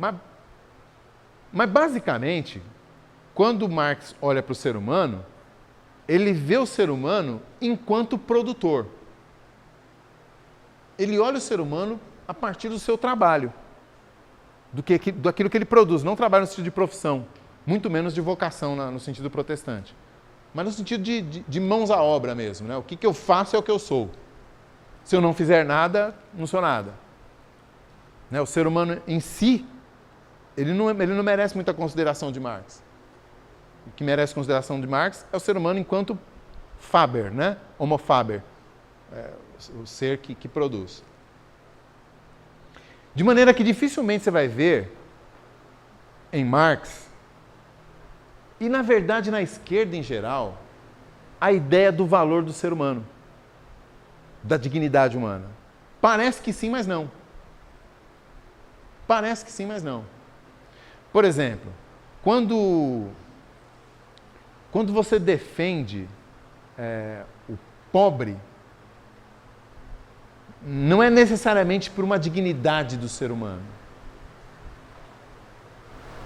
Mas basicamente, quando Marx olha para o ser humano, ele vê o ser humano enquanto produtor. Ele olha o ser humano a partir do seu trabalho, daquilo que ele produz. Não trabalho no sentido de profissão, Muito menos de vocação no sentido protestante. Mas no sentido de mãos à obra mesmo, né? O que eu faço é o que eu sou. Se eu não fizer nada, não sou nada. Né? O ser humano em si, ele não merece muita consideração de Marx. O que merece consideração de Marx é o ser humano enquanto Faber, né? Homo Faber, o ser que produz. De maneira que dificilmente você vai ver em Marx, e na verdade na esquerda em geral, a ideia do valor do ser humano, da dignidade humana. Parece que sim, mas não. Parece que sim, mas não. Por exemplo, quando você defende o pobre, não é necessariamente por uma dignidade do ser humano,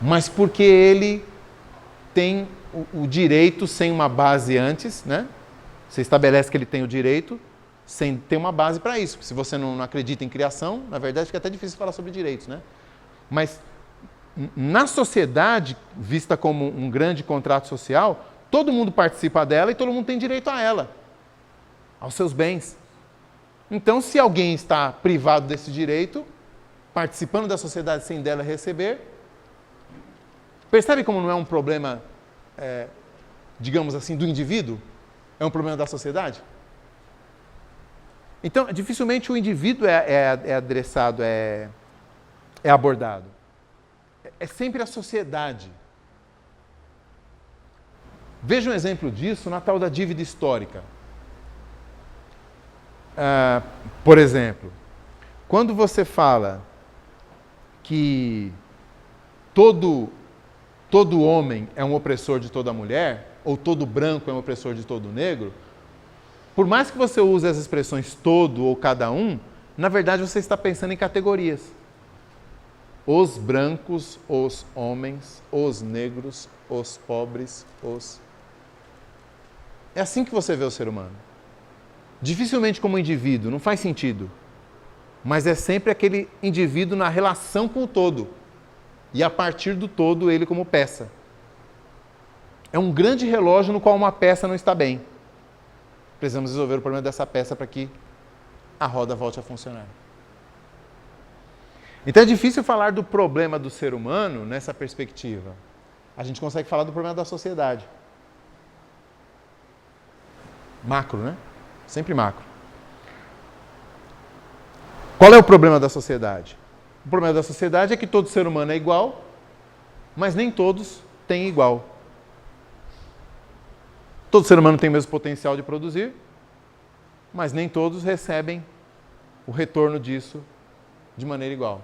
mas porque ele tem o direito sem uma base antes, né? Você estabelece que ele tem o direito sem ter uma base para isso. Se você não acredita em criação, na verdade fica até difícil falar sobre direitos, né? Mas na sociedade, vista como um grande contrato social, todo mundo participa dela e todo mundo tem direito a ela, aos seus bens. Então, se alguém está privado desse direito, participando da sociedade sem dela receber, percebe como não é um problema, digamos assim, do indivíduo? É um problema da sociedade? Então, dificilmente o indivíduo é adressado, é abordado. É sempre a sociedade. Veja um exemplo disso na tal da dívida histórica. Por exemplo, quando você fala que todo homem é um opressor de toda mulher, ou todo branco é um opressor de todo negro, por mais que você use as expressões todo ou cada um, na verdade você está pensando em categorias. Os brancos, os homens, os negros, os pobres, os... É assim que você vê o ser humano. Dificilmente como indivíduo, não faz sentido. Mas é sempre aquele indivíduo na relação com o todo. E a partir do todo, ele como peça. É um grande relógio no qual uma peça não está bem. Precisamos resolver o problema dessa peça para que a roda volte a funcionar. Então é difícil falar do problema do ser humano nessa perspectiva. A gente consegue falar do problema da sociedade. Macro, né? Sempre macro. Qual é o problema da sociedade? O problema da sociedade é que todo ser humano é igual, mas nem todos têm igual. Todo ser humano tem o mesmo potencial de produzir, mas nem todos recebem o retorno disso de maneira igual.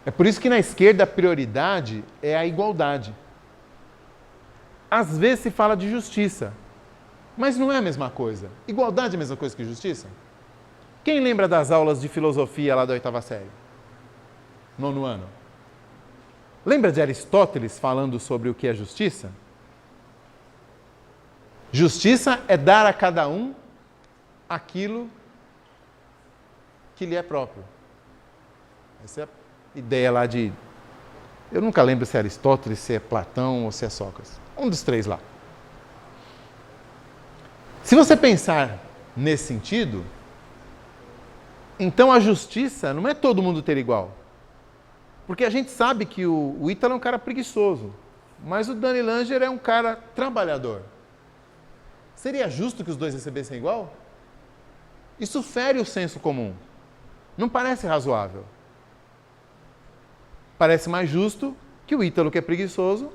É por isso que na esquerda a prioridade é a igualdade. Às vezes se fala de justiça, mas não é a mesma coisa. Igualdade é a mesma coisa que justiça? Quem lembra das aulas de filosofia lá da 8ª série? 9º ano. Lembra de Aristóteles falando sobre o que é justiça? Justiça é dar a cada um aquilo que lhe é próprio. Essa é a ideia lá de... Eu nunca lembro se é Aristóteles, se é Platão ou se é Sócrates. Um dos três lá. Se você pensar nesse sentido, então a justiça não é todo mundo ter igual. Porque a gente sabe que o Ítalo é um cara preguiçoso, mas o Dani Langer é um cara trabalhador. Seria justo que os dois recebessem igual? Isso fere o senso comum. Não parece razoável. Parece mais justo que o Ítalo, que é preguiçoso,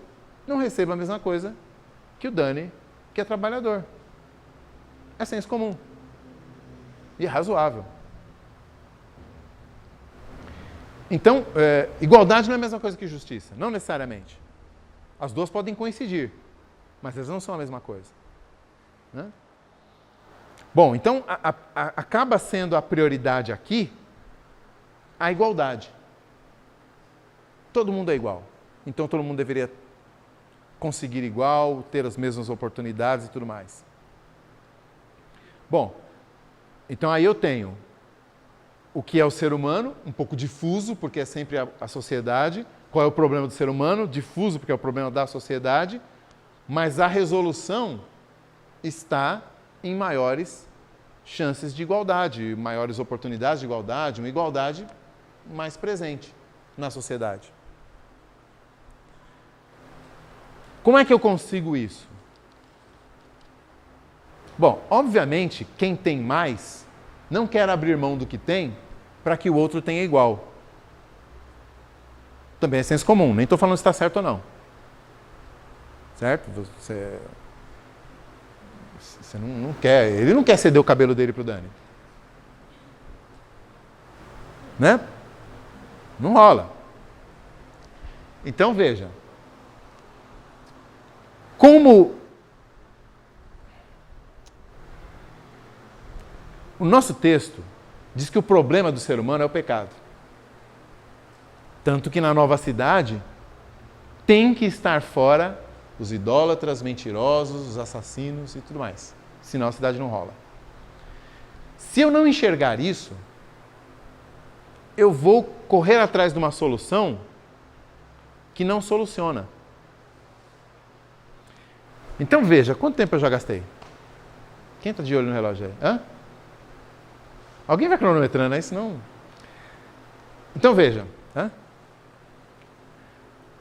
não receba a mesma coisa que o Dani, que é trabalhador. É senso comum. E é razoável. Então, igualdade não é a mesma coisa que justiça. Não necessariamente. As duas podem coincidir, mas elas não são a mesma coisa. Né? Bom, então acaba sendo a prioridade aqui a igualdade. Todo mundo é igual. Então todo mundo deveria conseguir igual, ter as mesmas oportunidades e tudo mais. Bom, então aí eu tenho o que é o ser humano, um pouco difuso, porque é sempre a sociedade, qual é o problema do ser humano, difuso porque é o problema da sociedade, mas a resolução está em maiores chances de igualdade, maiores oportunidades de igualdade, uma igualdade mais presente na sociedade. Como é que eu consigo isso? Bom, obviamente, quem tem mais não quer abrir mão do que tem para que o outro tenha igual. Também é senso comum, nem estou falando se está certo ou não. Certo? Você não quer, ele não quer ceder o cabelo dele para o Dani. Né? Não rola. Então veja, como o nosso texto diz que o problema do ser humano é o pecado. Tanto que na nova cidade tem que estar fora os idólatras, mentirosos, os assassinos e tudo mais. Senão a cidade não rola. Se eu não enxergar isso, eu vou correr atrás de uma solução que não soluciona. Então veja, quanto tempo eu já gastei? Quem está de olho no relógio aí? Hã? Alguém vai cronometrando aí, senão... Então veja. Hã?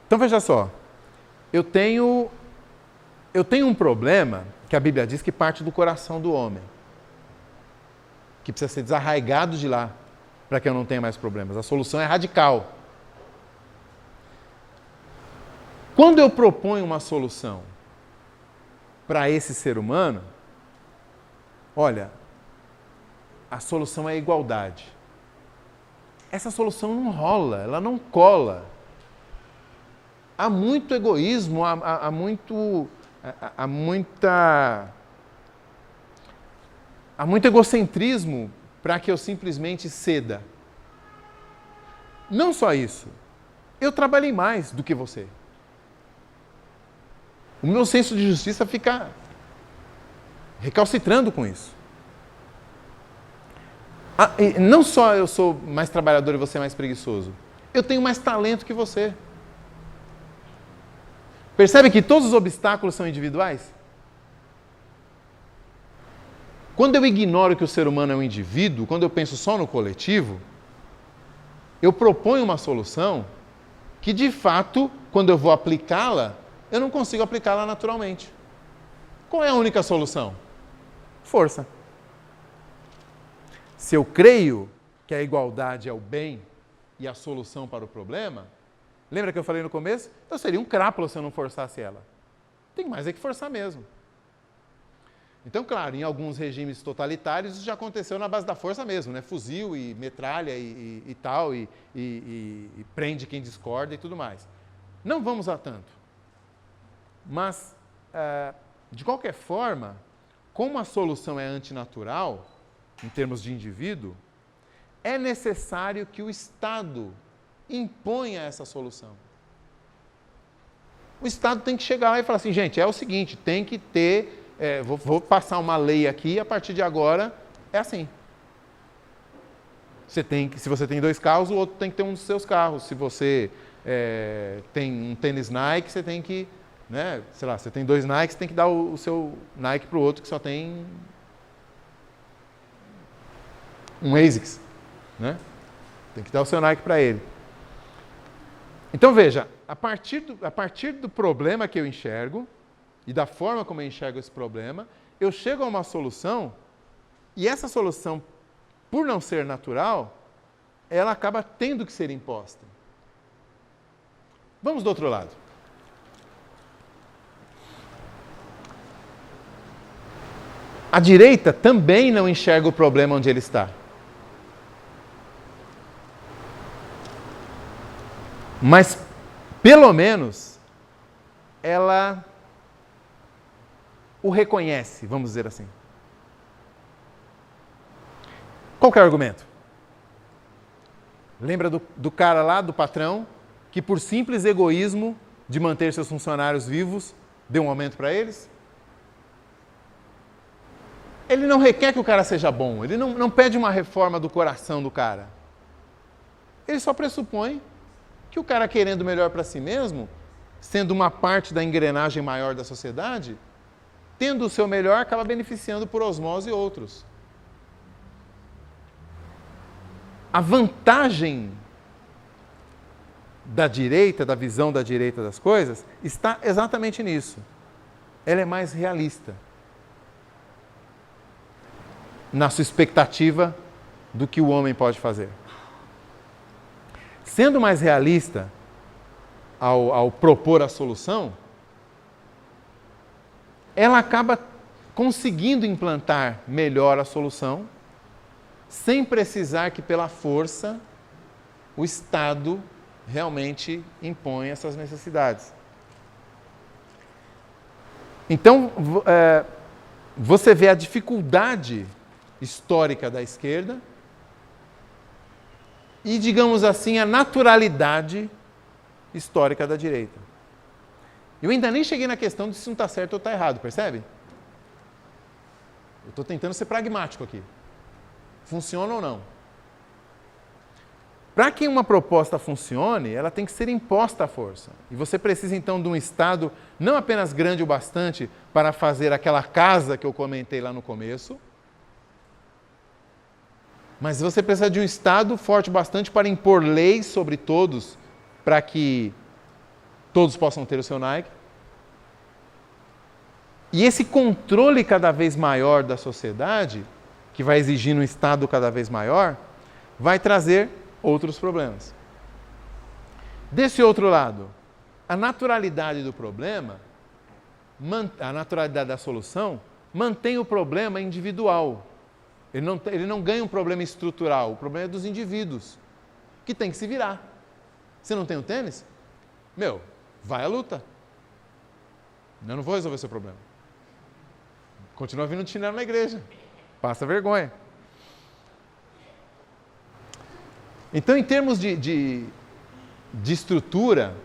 Então veja só. Eu tenho um problema que a Bíblia diz que parte do coração do homem. Que precisa ser desarraigado de lá para que eu não tenha mais problemas. A solução é radical. Quando eu proponho uma solução para esse ser humano, olha, a solução é a igualdade. Essa solução não rola, ela não cola. Há muito egoísmo, há muito egocentrismo para que eu simplesmente ceda. Não só isso, eu trabalhei mais do que você. O meu senso de justiça fica recalcitrando com isso. Não só eu sou mais trabalhador e você mais preguiçoso, eu tenho mais talento que você. Percebe que todos os obstáculos são individuais? Quando eu ignoro que o ser humano é um indivíduo, quando eu penso só no coletivo, eu proponho uma solução que, de fato, quando eu vou aplicá-la, eu não consigo aplicá-la naturalmente. Qual é a única solução? Força. Se eu creio que a igualdade é o bem e a solução para o problema, lembra que eu falei no começo? Eu seria um crápula se eu não forçasse ela. Tem mais é que forçar mesmo. Então, claro, em alguns regimes totalitários isso já aconteceu na base da força mesmo, né? Fuzil e metralha e tal, e prende quem discorda e tudo mais. Não vamos a tanto. Mas, de qualquer forma, como a solução é antinatural, em termos de indivíduo, é necessário que o Estado imponha essa solução. O Estado tem que chegar lá e falar assim, gente, é o seguinte, tem que ter, vou passar uma lei aqui e a partir de agora é assim. Se você tem 2 carros, o outro tem que ter um dos seus carros. Se você tem um tênis Nike, você tem que, né, sei lá, você tem 2 Nikes, você tem que dar o seu Nike para o outro que só tem um ASICS, né? Tem que dar o seu Nike para ele. Então veja, a partir do problema que eu enxergo e da forma como eu enxergo esse problema, eu chego a uma solução e essa solução, por não ser natural, ela acaba tendo que ser imposta. Vamos do outro lado. A direita também não enxerga o problema onde ele está. Mas, pelo menos, ela o reconhece, vamos dizer assim. Qual que é o argumento? Lembra do cara lá, do patrão, que por simples egoísmo de manter seus funcionários vivos, deu um aumento para eles? Ele não requer que o cara seja bom, ele não pede uma reforma do coração do cara. Ele só pressupõe que o cara querendo o melhor para si mesmo, sendo uma parte da engrenagem maior da sociedade, tendo o seu melhor, acaba beneficiando por osmose outros. A vantagem da direita, da visão da direita das coisas, está exatamente nisso. Ela é mais realista na sua expectativa do que o homem pode fazer. Sendo mais realista ao propor a solução, ela acaba conseguindo implantar melhor a solução, sem precisar que pela força o Estado realmente imponha essas necessidades. Então, você vê a dificuldade histórica da esquerda e, digamos assim, a naturalidade histórica da direita. Eu ainda nem cheguei na questão de se não está certo ou está errado, percebe? Eu estou tentando ser pragmático aqui. Funciona ou não? Para que uma proposta funcione, ela tem que ser imposta à força. E você precisa, então, de um Estado não apenas grande o bastante para fazer aquela casa que eu comentei lá no começo, mas você precisa de um Estado forte o bastante para impor leis sobre todos, para que todos possam ter o seu Nike. E esse controle cada vez maior da sociedade, que vai exigir um Estado cada vez maior, vai trazer outros problemas. Desse outro lado, a naturalidade do problema, a naturalidade da solução, mantém o problema individual. Ele não ganha um problema estrutural, o problema é dos indivíduos, que tem que se virar. Você não tem um tênis? Vai à luta. Eu não vou resolver seu problema. Continua vindo de chinelo na igreja. Passa vergonha. Então, em termos de estrutura,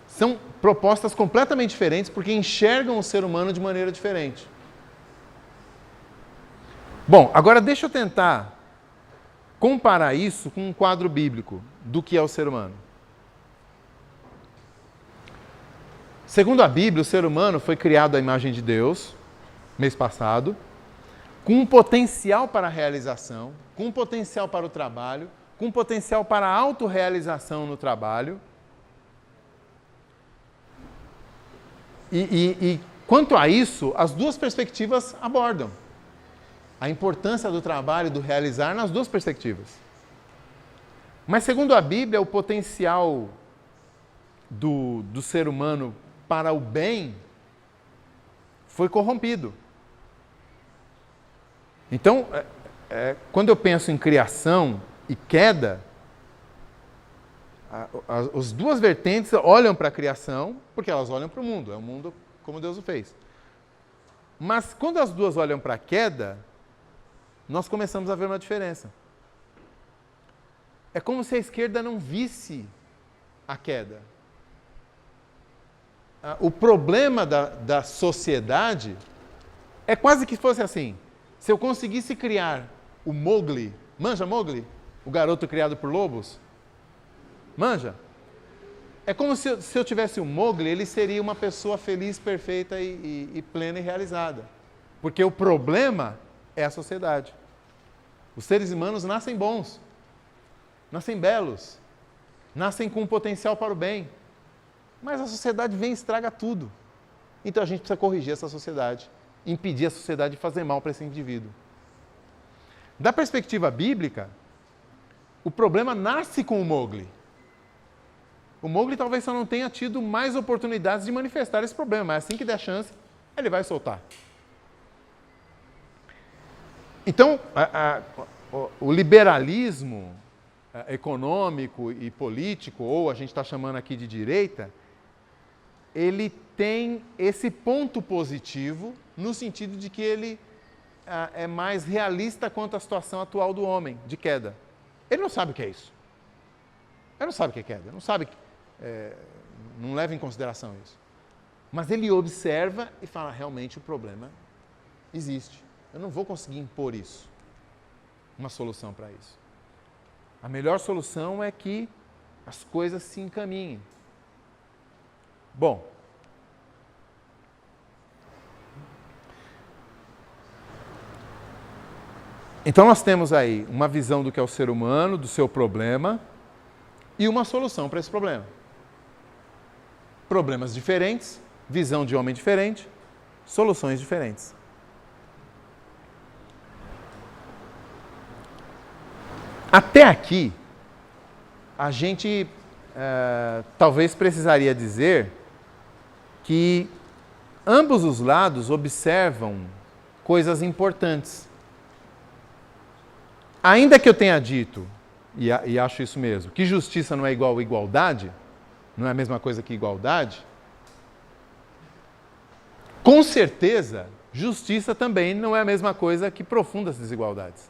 são propostas completamente diferentes porque enxergam o ser humano de maneira diferente. Bom, agora deixa eu tentar comparar isso com um quadro bíblico do que é o ser humano. Segundo a Bíblia, o ser humano foi criado à imagem de Deus, mês passado, com um potencial para a realização, com um potencial para o trabalho, com um potencial para a autorrealização no trabalho. E quanto a isso, as duas perspectivas abordam a importância do trabalho, do realizar, nas duas perspectivas. Mas, segundo a Bíblia, o potencial do ser humano para o bem foi corrompido. Então, quando eu penso em criação e queda, as duas vertentes olham para a criação, porque elas olham para o mundo, é o mundo como Deus o fez. Mas quando as duas olham para a queda, nós começamos a ver uma diferença. É como se a esquerda não visse a queda. O problema da sociedade é quase que fosse assim. Se eu conseguisse criar o Mowgli, manja Mowgli? O garoto criado por lobos? Manja? É como se eu tivesse o Mowgli, ele seria uma pessoa feliz, perfeita e plena e realizada. Porque o problema é a sociedade. Os seres humanos nascem bons, nascem belos, nascem com um potencial para o bem. Mas a sociedade vem e estraga tudo. Então a gente precisa corrigir essa sociedade, impedir a sociedade de fazer mal para esse indivíduo. Da perspectiva bíblica, o problema nasce com o Mowgli. O Mowgli talvez só não tenha tido mais oportunidades de manifestar esse problema, mas assim que der chance, ele vai soltar. Então, o liberalismo econômico e político, ou a gente está chamando aqui de direita, ele tem esse ponto positivo no sentido de que ele é mais realista quanto à situação atual do homem, de queda. Ele não sabe o que é isso. Ele não sabe o que é queda, não sabe, não leva em consideração isso. Mas ele observa e fala, realmente o problema existe. Eu não vou conseguir impor isso, uma solução para isso. A melhor solução é que as coisas se encaminhem. Bom, então nós temos aí uma visão do que é o ser humano, do seu problema, e uma solução para esse problema. Problemas diferentes, visão de homem diferente, soluções diferentes. Até aqui, a gente talvez precisaria dizer que ambos os lados observam coisas importantes. Ainda que eu tenha dito, e acho isso mesmo, que justiça não é igual a igualdade, não é a mesma coisa que igualdade, com certeza, justiça também não é a mesma coisa que profundas desigualdades.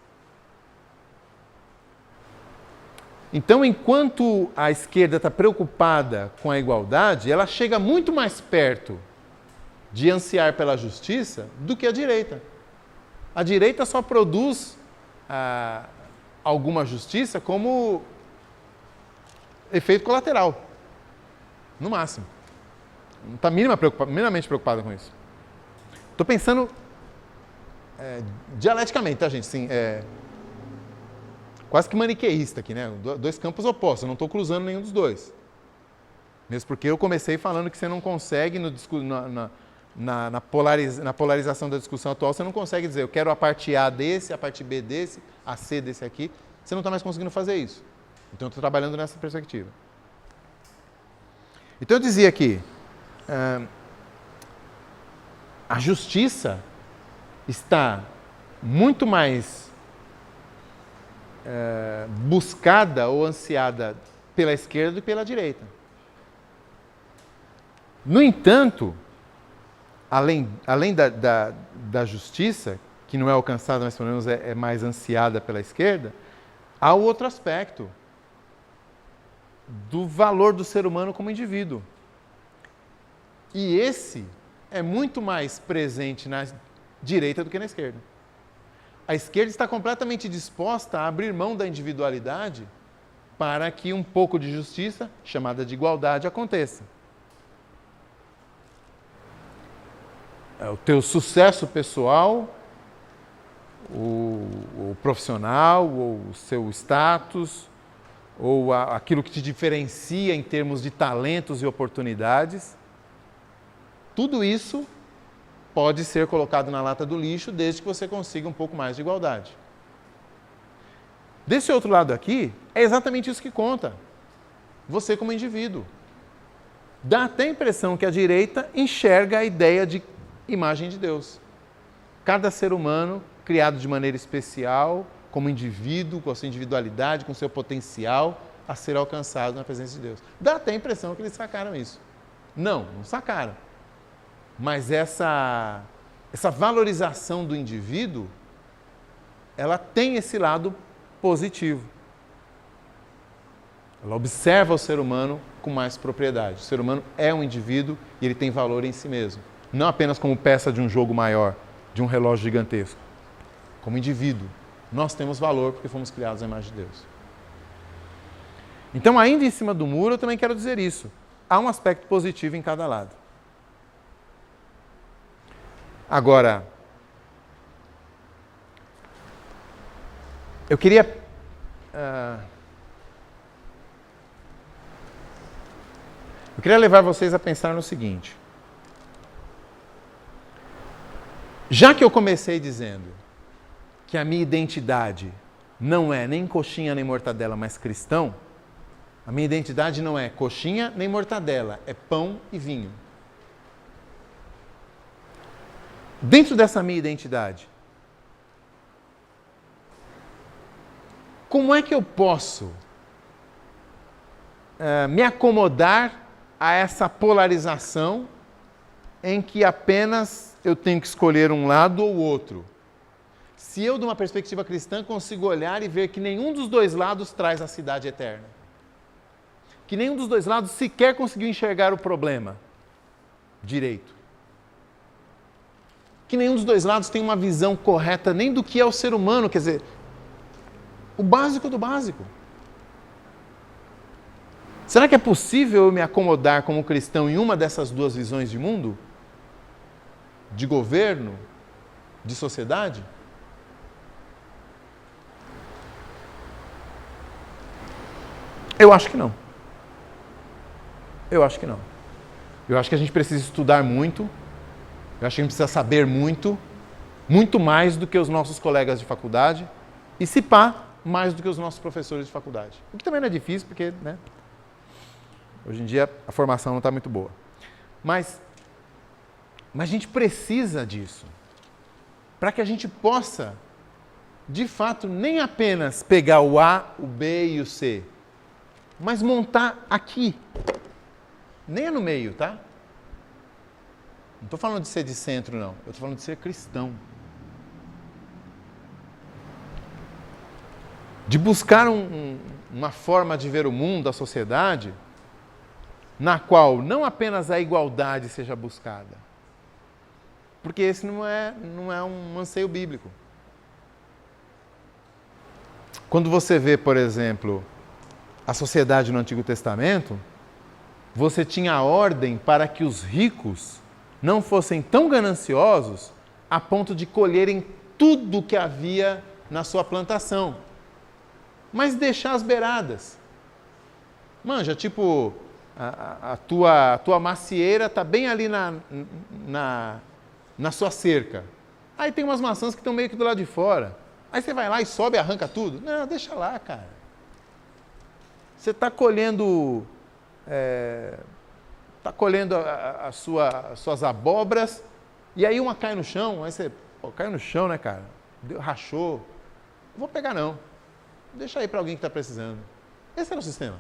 Então, enquanto a esquerda está preocupada com a igualdade, ela chega muito mais perto de ansiar pela justiça do que a direita. A direita só produz alguma justiça como efeito colateral, no máximo. Não está minimamente preocupada com isso. Estou pensando dialeticamente, tá, gente? Sim, quase que maniqueísta aqui, né? Dois campos opostos, eu não estou cruzando nenhum dos dois. Mesmo porque eu comecei falando que você não consegue, na polarização da discussão atual, você não consegue dizer, eu quero a parte A desse, a parte B desse, a C desse aqui. Você não está mais conseguindo fazer isso. Então, eu estou trabalhando nessa perspectiva. Então, eu dizia que a justiça está muito mais buscada ou ansiada pela esquerda e pela direita. No entanto, além da justiça, que não é alcançada, mas pelo menos é mais ansiada pela esquerda, há o outro aspecto do valor do ser humano como indivíduo. E esse é muito mais presente na direita do que na esquerda. A esquerda está completamente disposta a abrir mão da individualidade para que um pouco de justiça, chamada de igualdade, aconteça. O teu sucesso pessoal, o profissional, ou o seu status, ou aquilo que te diferencia em termos de talentos e oportunidades, tudo isso pode ser colocado na lata do lixo desde que você consiga um pouco mais de igualdade. Desse outro lado aqui, é exatamente isso que conta. Você como indivíduo. Dá até a impressão que a direita enxerga a ideia de imagem de Deus. Cada ser humano criado de maneira especial, como indivíduo, com a sua individualidade, com o seu potencial a ser alcançado na presença de Deus. Dá até a impressão que eles sacaram isso. Não sacaram. Mas essa valorização do indivíduo, ela tem esse lado positivo. Ela observa o ser humano com mais propriedade. O ser humano é um indivíduo e ele tem valor em si mesmo. Não apenas como peça de um jogo maior, de um relógio gigantesco. Como indivíduo, nós temos valor porque fomos criados à imagem de Deus. Então, ainda em cima do muro, eu também quero dizer isso. Há um aspecto positivo em cada lado. Agora, eu queria levar vocês a pensar no seguinte. Já que eu comecei dizendo que a minha identidade não é nem coxinha nem mortadela, mas cristão, a minha identidade não é coxinha nem mortadela, é pão e vinho. Dentro dessa minha identidade, como é que eu posso me acomodar a essa polarização em que apenas eu tenho que escolher um lado ou outro? Se eu, de uma perspectiva cristã, consigo olhar e ver que nenhum dos dois lados traz a cidade eterna. Que nenhum dos dois lados sequer conseguiu enxergar o problema direito. Que nenhum dos dois lados tem uma visão correta nem do que é o ser humano, quer dizer, o básico do básico. Será que é possível eu me acomodar como cristão em uma dessas duas visões de mundo? De governo? De sociedade? Eu acho que não. Eu acho que não. Eu acho que a gente precisa estudar muito. Eu acho que a gente precisa saber muito. Muito mais do que os nossos colegas de faculdade. E, se pá, mais do que os nossos professores de faculdade. O que também não é difícil, porque, né? Hoje em dia a formação não está muito boa. Mas a gente precisa disso. Para que a gente possa, de fato, nem apenas pegar o A, o B e o C, mas montar aqui. Nem é no meio, tá? Não estou falando de ser de centro, não. Eu estou falando de ser cristão. De buscar uma forma de ver o mundo, a sociedade, na qual não apenas a igualdade seja buscada. Porque esse não é um anseio bíblico. Quando você vê, por exemplo, a sociedade no Antigo Testamento, você tinha a ordem para que os ricos não fossem tão gananciosos a ponto de colherem tudo que havia na sua plantação, mas deixar as beiradas. Manja, tipo, a tua macieira está bem ali na sua cerca. Aí tem umas maçãs que estão meio que do lado de fora. Aí você vai lá e sobe e arranca tudo. Não, deixa lá, cara. Você está colhendo... as suas abóboras, e aí uma cai no chão, aí você, caiu no chão, né, cara? Rachou. Não vou pegar, não. Deixa aí para alguém que está precisando. Esse era o sistema.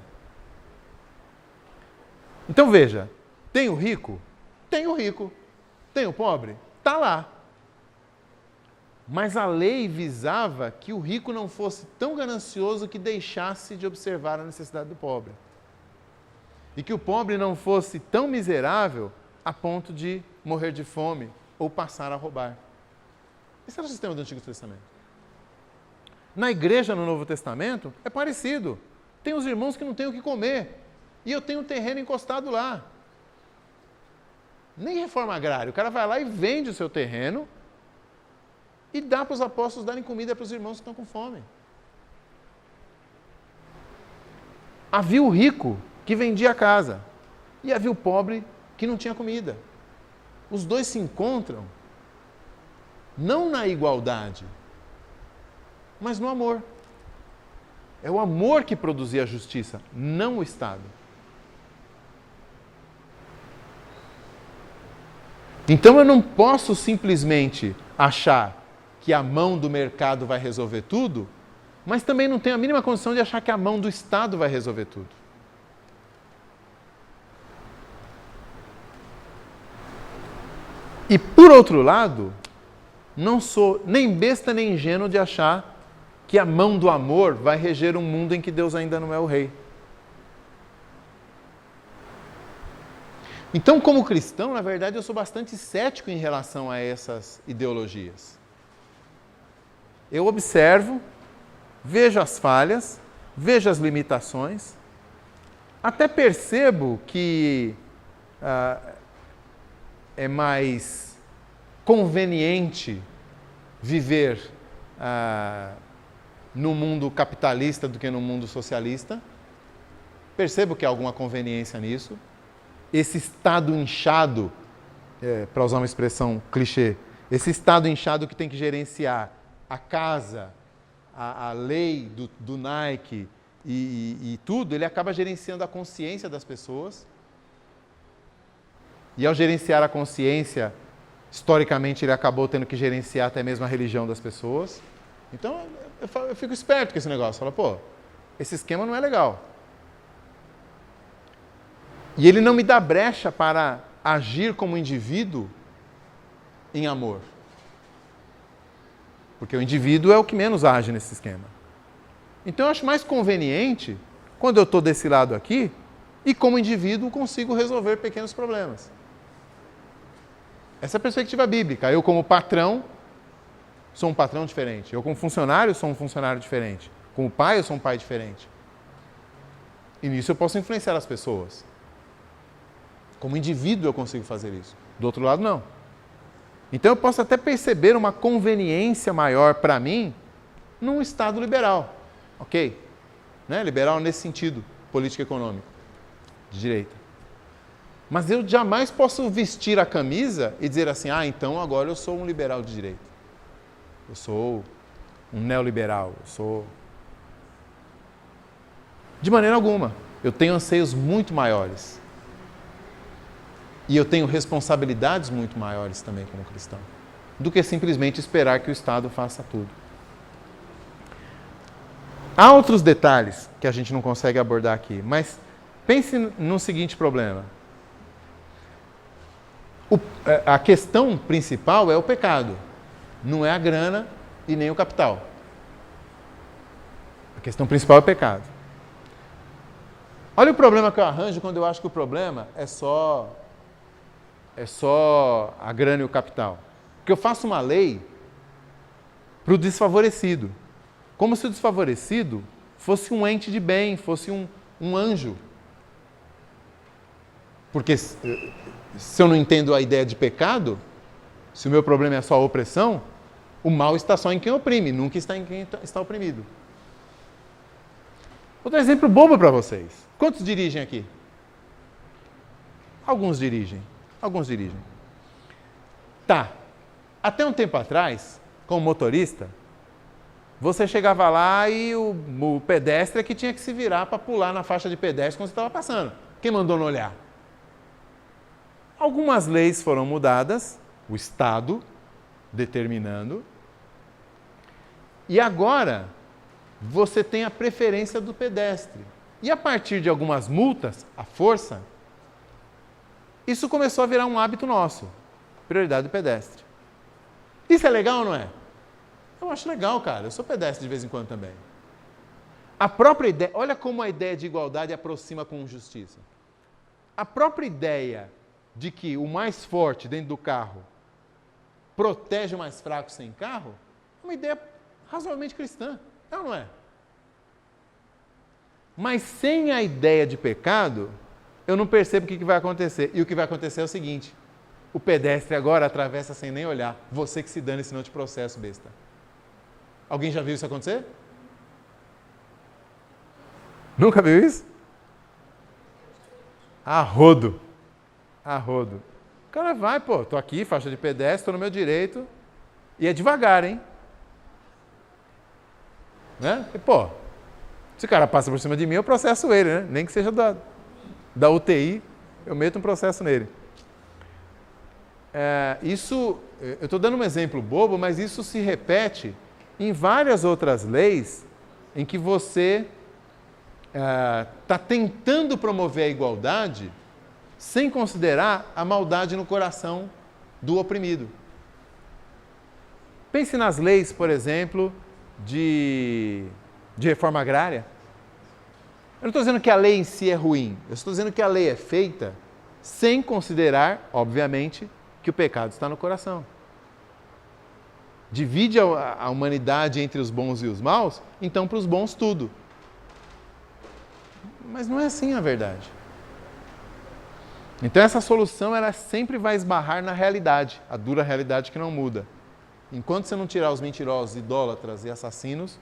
Então veja, tem o rico? Tem o rico. Tem o pobre? Está lá. Mas a lei visava que o rico não fosse tão ganancioso que deixasse de observar a necessidade do pobre. E que o pobre não fosse tão miserável a ponto de morrer de fome ou passar a roubar. Esse era o sistema do Antigo Testamento. Na igreja, no Novo Testamento, é parecido. Tem os irmãos que não têm o que comer. E eu tenho um terreno encostado lá. Nem reforma agrária. O cara vai lá e vende o seu terreno e dá para os apóstolos darem comida para os irmãos que estão com fome. Havia o rico que vendia a casa, e havia o pobre que não tinha comida. Os dois se encontram não na igualdade, mas no amor. É o amor que produzia a justiça, não o Estado. Então eu não posso simplesmente achar que a mão do mercado vai resolver tudo, mas também não tenho a mínima condição de achar que a mão do Estado vai resolver tudo. E, por outro lado, não sou nem besta nem ingênuo de achar que a mão do amor vai reger um mundo em que Deus ainda não é o rei. Então, como cristão, na verdade, eu sou bastante cético em relação a essas ideologias. Eu observo, vejo as falhas, vejo as limitações, até percebo que é mais conveniente viver no mundo capitalista do que no mundo socialista. Percebo que há alguma conveniência nisso. Esse Estado inchado, para usar uma expressão clichê, esse Estado inchado que tem que gerenciar a casa, a lei do Nike e tudo, ele acaba gerenciando a consciência das pessoas. E ao gerenciar a consciência, historicamente ele acabou tendo que gerenciar até mesmo a religião das pessoas. Então eu fico esperto com esse negócio. Falo, pô, esse esquema não é legal. E ele não me dá brecha para agir como indivíduo em amor. Porque o indivíduo é o que menos age nesse esquema. Então eu acho mais conveniente, quando eu estou desse lado aqui, e como indivíduo consigo resolver pequenos problemas. Essa é a perspectiva bíblica. Eu como patrão, sou um patrão diferente. Eu como funcionário, sou um funcionário diferente. Como pai, eu sou um pai diferente. E nisso eu posso influenciar as pessoas. Como indivíduo eu consigo fazer isso. Do outro lado, não. Então eu posso até perceber uma conveniência maior para mim num Estado liberal. Ok? Né? Liberal nesse sentido, político econômico, de direita. Mas eu jamais posso vestir a camisa e dizer assim, então agora eu sou um liberal de direita. Eu sou um neoliberal, eu sou... De maneira alguma. Eu tenho anseios muito maiores. E eu tenho responsabilidades muito maiores também como cristão, do que simplesmente esperar que o Estado faça tudo. Há outros detalhes que a gente não consegue abordar aqui, mas pense no seguinte problema. A questão principal é o pecado, não é a grana e nem o capital. A questão principal é o pecado. Olha o problema que eu arranjo quando eu acho que o problema é só a grana e o capital. Porque eu faço uma lei para o desfavorecido. Como se o desfavorecido fosse um ente de bem, fosse um anjo. Porque se eu não entendo a ideia de pecado, se o meu problema é só a opressão, o mal está só em quem oprime, nunca está em quem está oprimido. Outro exemplo bobo para vocês. Quantos dirigem aqui? Alguns dirigem. Tá. Até um tempo atrás, como motorista, você chegava lá e o pedestre é que tinha que se virar para pular na faixa de pedestre quando você estava passando. Quem mandou não olhar? Algumas leis foram mudadas, o Estado determinando, e agora você tem a preferência do pedestre. E a partir de algumas multas, à força, isso começou a virar um hábito nosso. Prioridade do pedestre. Isso é legal ou não é? Eu acho legal, cara. Eu sou pedestre de vez em quando também. A própria ideia, olha como a ideia de igualdade aproxima com justiça. A própria ideia de que o mais forte dentro do carro protege o mais fraco sem carro, é uma ideia razoavelmente cristã. É ou não é? Mas sem a ideia de pecado, eu não percebo o que vai acontecer. E o que vai acontecer é o seguinte: o pedestre agora atravessa sem nem olhar. Você que se dane, senão eu te processo, besta. Alguém já viu isso acontecer? Nunca viu isso? A rodo. O cara vai, tô aqui, faixa de pedestre, tô no meu direito. E é devagar, hein? Né? E, se o cara passa por cima de mim, eu processo ele, né? Nem que seja da UTI, eu meto um processo nele. Eu estou dando um exemplo bobo, mas isso se repete em várias outras leis em que você está tentando promover a igualdade sem considerar a maldade no coração do oprimido. Pense nas leis, por exemplo, de reforma agrária. Eu não estou dizendo que a lei em si é ruim, eu estou dizendo que a lei é feita sem considerar, obviamente, que o pecado está no coração. Divide a humanidade entre os bons e os maus, então para os bons tudo. Mas não é assim a verdade. Então essa solução ela sempre vai esbarrar na realidade, a dura realidade que não muda. Enquanto você não tirar os mentirosos, idólatras e assassinos,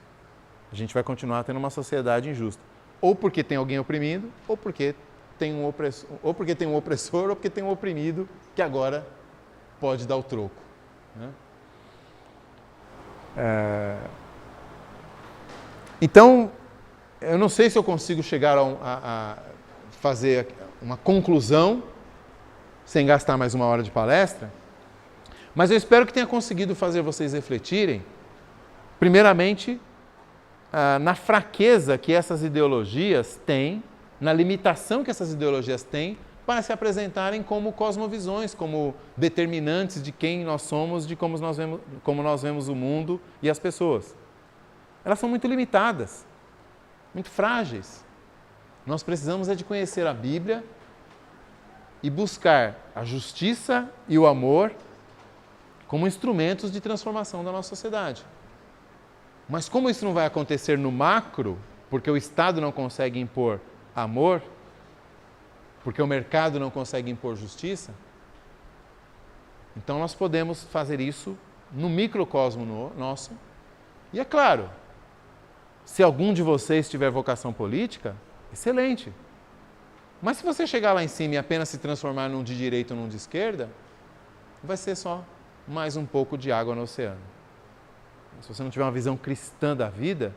a gente vai continuar tendo uma sociedade injusta. Ou porque tem alguém oprimindo, ou porque tem um opressor, ou porque tem um oprimido que agora pode dar o troco. Né? Então, eu não sei se eu consigo chegar a fazer uma conclusão sem gastar mais uma hora de palestra, mas eu espero que tenha conseguido fazer vocês refletirem, primeiramente, na fraqueza que essas ideologias têm, na limitação que essas ideologias têm para se apresentarem como cosmovisões, como determinantes de quem nós somos, de como nós vemos o mundo e as pessoas. Elas são muito limitadas, muito frágeis. Nós precisamos de conhecer a Bíblia e buscar a justiça e o amor como instrumentos de transformação da nossa sociedade. Mas como isso não vai acontecer no macro, porque o Estado não consegue impor amor, porque o mercado não consegue impor justiça, então nós podemos fazer isso no microcosmo nosso. E é claro, se algum de vocês tiver vocação política, excelente. Mas se você chegar lá em cima e apenas se transformar num de direita ou num de esquerda, vai ser só mais um pouco de água no oceano. Se você não tiver uma visão cristã da vida,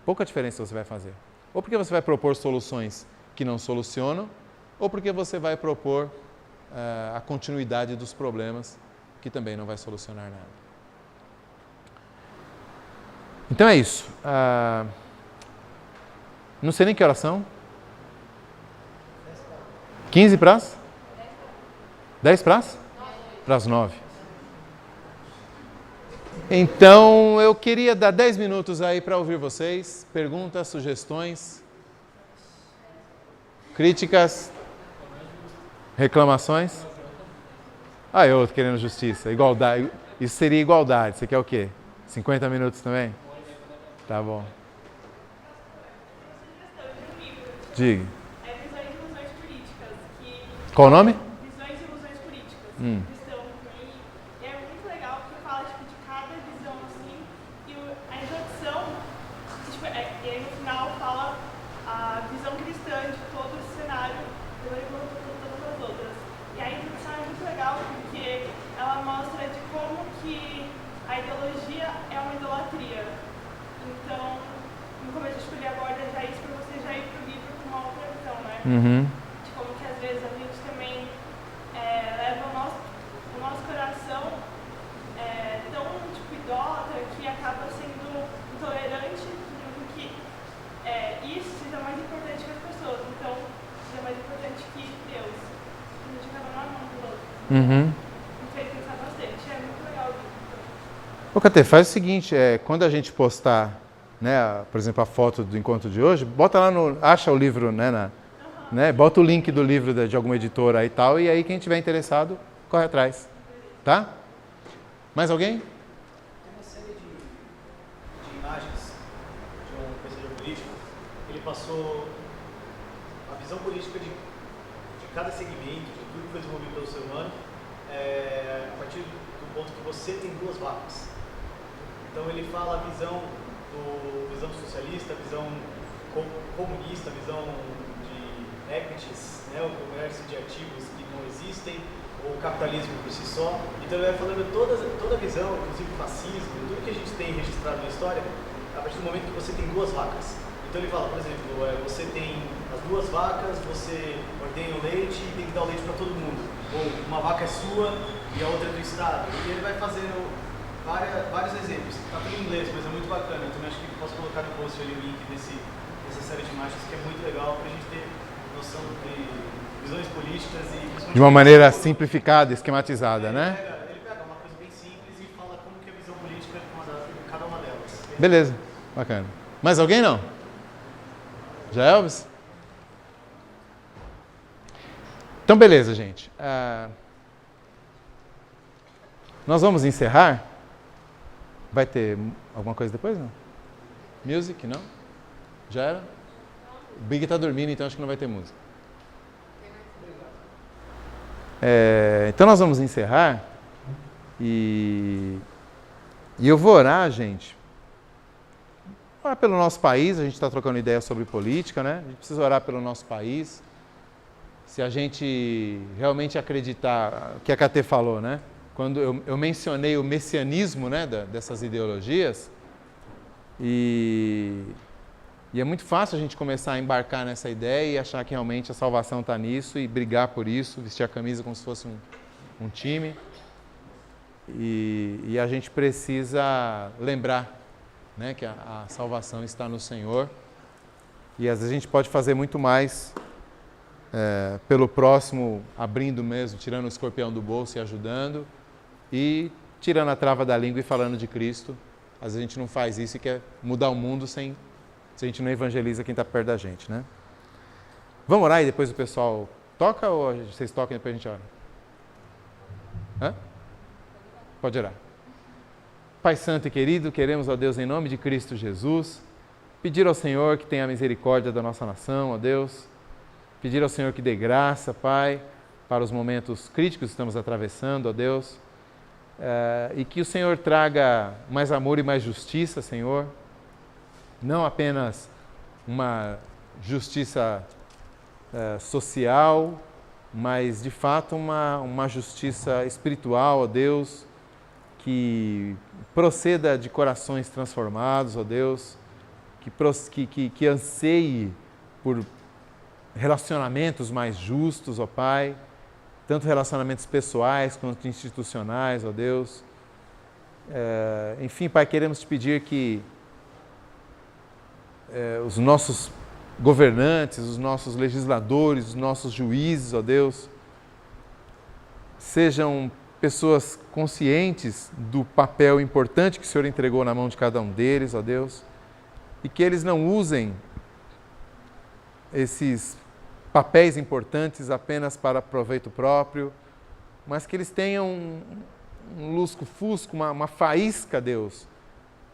pouca diferença você vai fazer. Ou porque você vai propor soluções que não solucionam, ou porque você vai propor a continuidade dos problemas, que também não vai solucionar nada. Então é isso. Não sei nem que horas são. 15 para as? 10 para as? Para as 9. Então, eu queria dar 10 minutos aí para ouvir vocês. Perguntas, sugestões, críticas, reclamações. Eu querendo justiça, igualdade. Isso seria igualdade. Você quer o quê? 50 minutos também? Tá bom. Diga. Visões e ilusões políticas. Qual o nome? Visões e ilusões políticas. Cristão. E é muito legal porque fala de cada visão assim. E a introdução, e aí no final fala a visão cristã de todo esse cenário, depois todas as outras. E a introdução é muito legal porque ela mostra de como que a ideologia é uma idolatria. Então, no começo eu escolhi aborda já isso para você já ir para o livro com uma outra visão, né? De como que às vezes a gente também leva o nosso coração tão idólatra que acaba sendo intolerante, do que isso seja mais importante que as pessoas. Então, seja mais importante que Deus. A gente acaba na mão do outro. Me fez pensar bastante. É muito legal o livro. Ô, Catê, faz o seguinte, quando a gente postar, né, por exemplo, a foto do encontro de hoje, bota lá acha o livro, né, bota o link do livro de alguma editora e tal, e aí quem tiver interessado, corre atrás, tá? Mais alguém? Tem uma série de imagens de um pensador político. Ele passou a visão política de cada segmento, de tudo que foi desenvolvido pelo ser humano, a partir do ponto que você tem duas vacas. Então ele fala a visão socialista, a visão comunista, a visão de equities, né, o comércio de ativos que não existem, o capitalismo por si só. Então ele vai falando toda a visão, inclusive o fascismo, tudo que a gente tem registrado na história, a partir do momento que você tem duas vacas. Então ele fala, por exemplo, você tem as duas vacas, você ordenha o leite e tem que dar o leite para todo mundo. Ou uma vaca é sua e a outra é do Estado. E ele vai fazendo vários exemplos. Está tudo em inglês, mas é muito bacana. Então acho que posso colocar no post ali o link dessa série de imagens, que é muito legal para a gente ter noção de visões políticas e... De uma maneira simplificada, esquematizada, né? Ele pega uma coisa bem simples e fala como que é a visão política de cada uma delas. Beleza, bacana. Mais alguém não? Já é, Elvis? Então, beleza, gente. Nós vamos encerrar. Vai ter alguma coisa depois, não? Music, não? Já era? O Big tá dormindo, então acho que não vai ter música. Então nós vamos encerrar. E eu vou orar, gente. Orar pelo nosso país. A gente está trocando ideia sobre política, né? A gente precisa orar pelo nosso país. Se a gente realmente acreditar, o que a Catê falou, né? Quando eu mencionei o messianismo, né, dessas ideologias, e é muito fácil a gente começar a embarcar nessa ideia e achar que realmente a salvação está nisso e brigar por isso, vestir a camisa como se fosse um time. E a gente precisa lembrar, né, que a salvação está no Senhor. E às vezes a gente pode fazer muito mais pelo próximo, abrindo mesmo, tirando o escorpião do bolso e ajudando, e tirando a trava da língua e falando de Cristo. Às vezes a gente não faz isso e quer mudar o mundo se a gente não evangeliza quem está perto da gente, né? Vamos orar e depois o pessoal toca ou vocês tocam e depois a gente ora? Hã? Pode orar. Pai Santo e querido, queremos, ó Deus, em nome de Cristo Jesus, Pedir ao Senhor que tenha misericórdia da nossa nação, ó Deus. Pedir ao Senhor que dê graça, Pai, para os momentos críticos que estamos atravessando, ó Deus. E que o Senhor traga mais amor e mais justiça, Senhor. Não apenas uma justiça social, mas de fato uma justiça espiritual, ó Deus, que proceda de corações transformados, ó Deus, que anseie por relacionamentos mais justos, ó Pai, tanto relacionamentos pessoais quanto institucionais, ó Deus. Enfim, Pai, queremos te pedir que os nossos governantes, os nossos legisladores, os nossos juízes, ó Deus, sejam pessoas conscientes do papel importante que o Senhor entregou na mão de cada um deles, ó Deus, e que eles não usem esses papéis importantes apenas para proveito próprio, mas que eles tenham um lusco-fusco, uma faísca, Deus,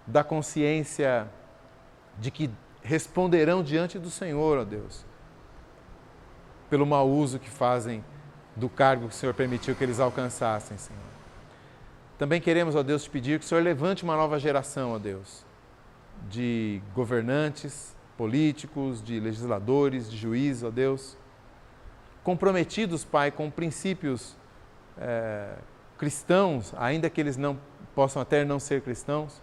da consciência de que responderão diante do Senhor, ó Deus, pelo mau uso que fazem do cargo que o Senhor permitiu que eles alcançassem, Senhor. Também queremos, ó Deus, te pedir que o Senhor levante uma nova geração, ó Deus, de governantes, políticos, de legisladores, de juízes, ó Deus, comprometidos, Pai, com princípios cristãos, ainda que eles não possam até não ser cristãos,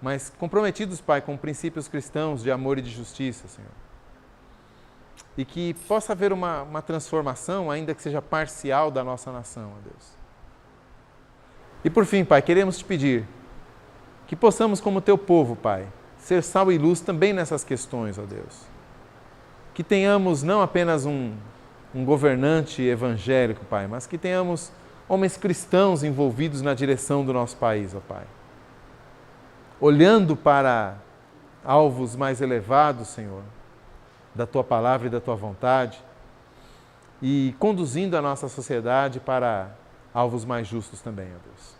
mas comprometidos, Pai, com princípios cristãos de amor e de justiça, Senhor. E que possa haver uma transformação, ainda que seja parcial, da nossa nação, ó Deus. E por fim, Pai, queremos te pedir que possamos, como teu povo, Pai, ser sal e luz também nessas questões, ó Deus. Que tenhamos não apenas um governante evangélico, Pai, mas que tenhamos homens cristãos envolvidos na direção do nosso país, ó Pai. Olhando para alvos mais elevados, Senhor, da Tua palavra e da Tua vontade, e conduzindo a nossa sociedade para alvos mais justos também, ó Deus.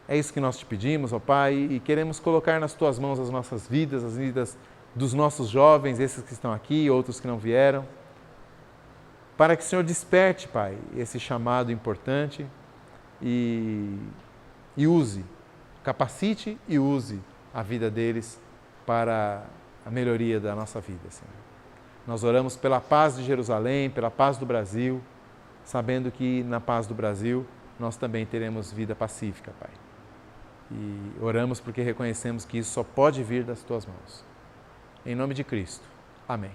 É isso que nós te pedimos, ó Pai, e queremos colocar nas Tuas mãos as nossas vidas, as vidas dos nossos jovens, esses que estão aqui, outros que não vieram, para que o Senhor desperte, Pai, esse chamado importante e use, capacite e use a vida deles para a melhoria da nossa vida, Senhor. Nós oramos pela paz de Jerusalém, pela paz do Brasil, sabendo que na paz do Brasil nós também teremos vida pacífica, Pai. E oramos porque reconhecemos que isso só pode vir das Tuas mãos. Em nome de Cristo. Amém.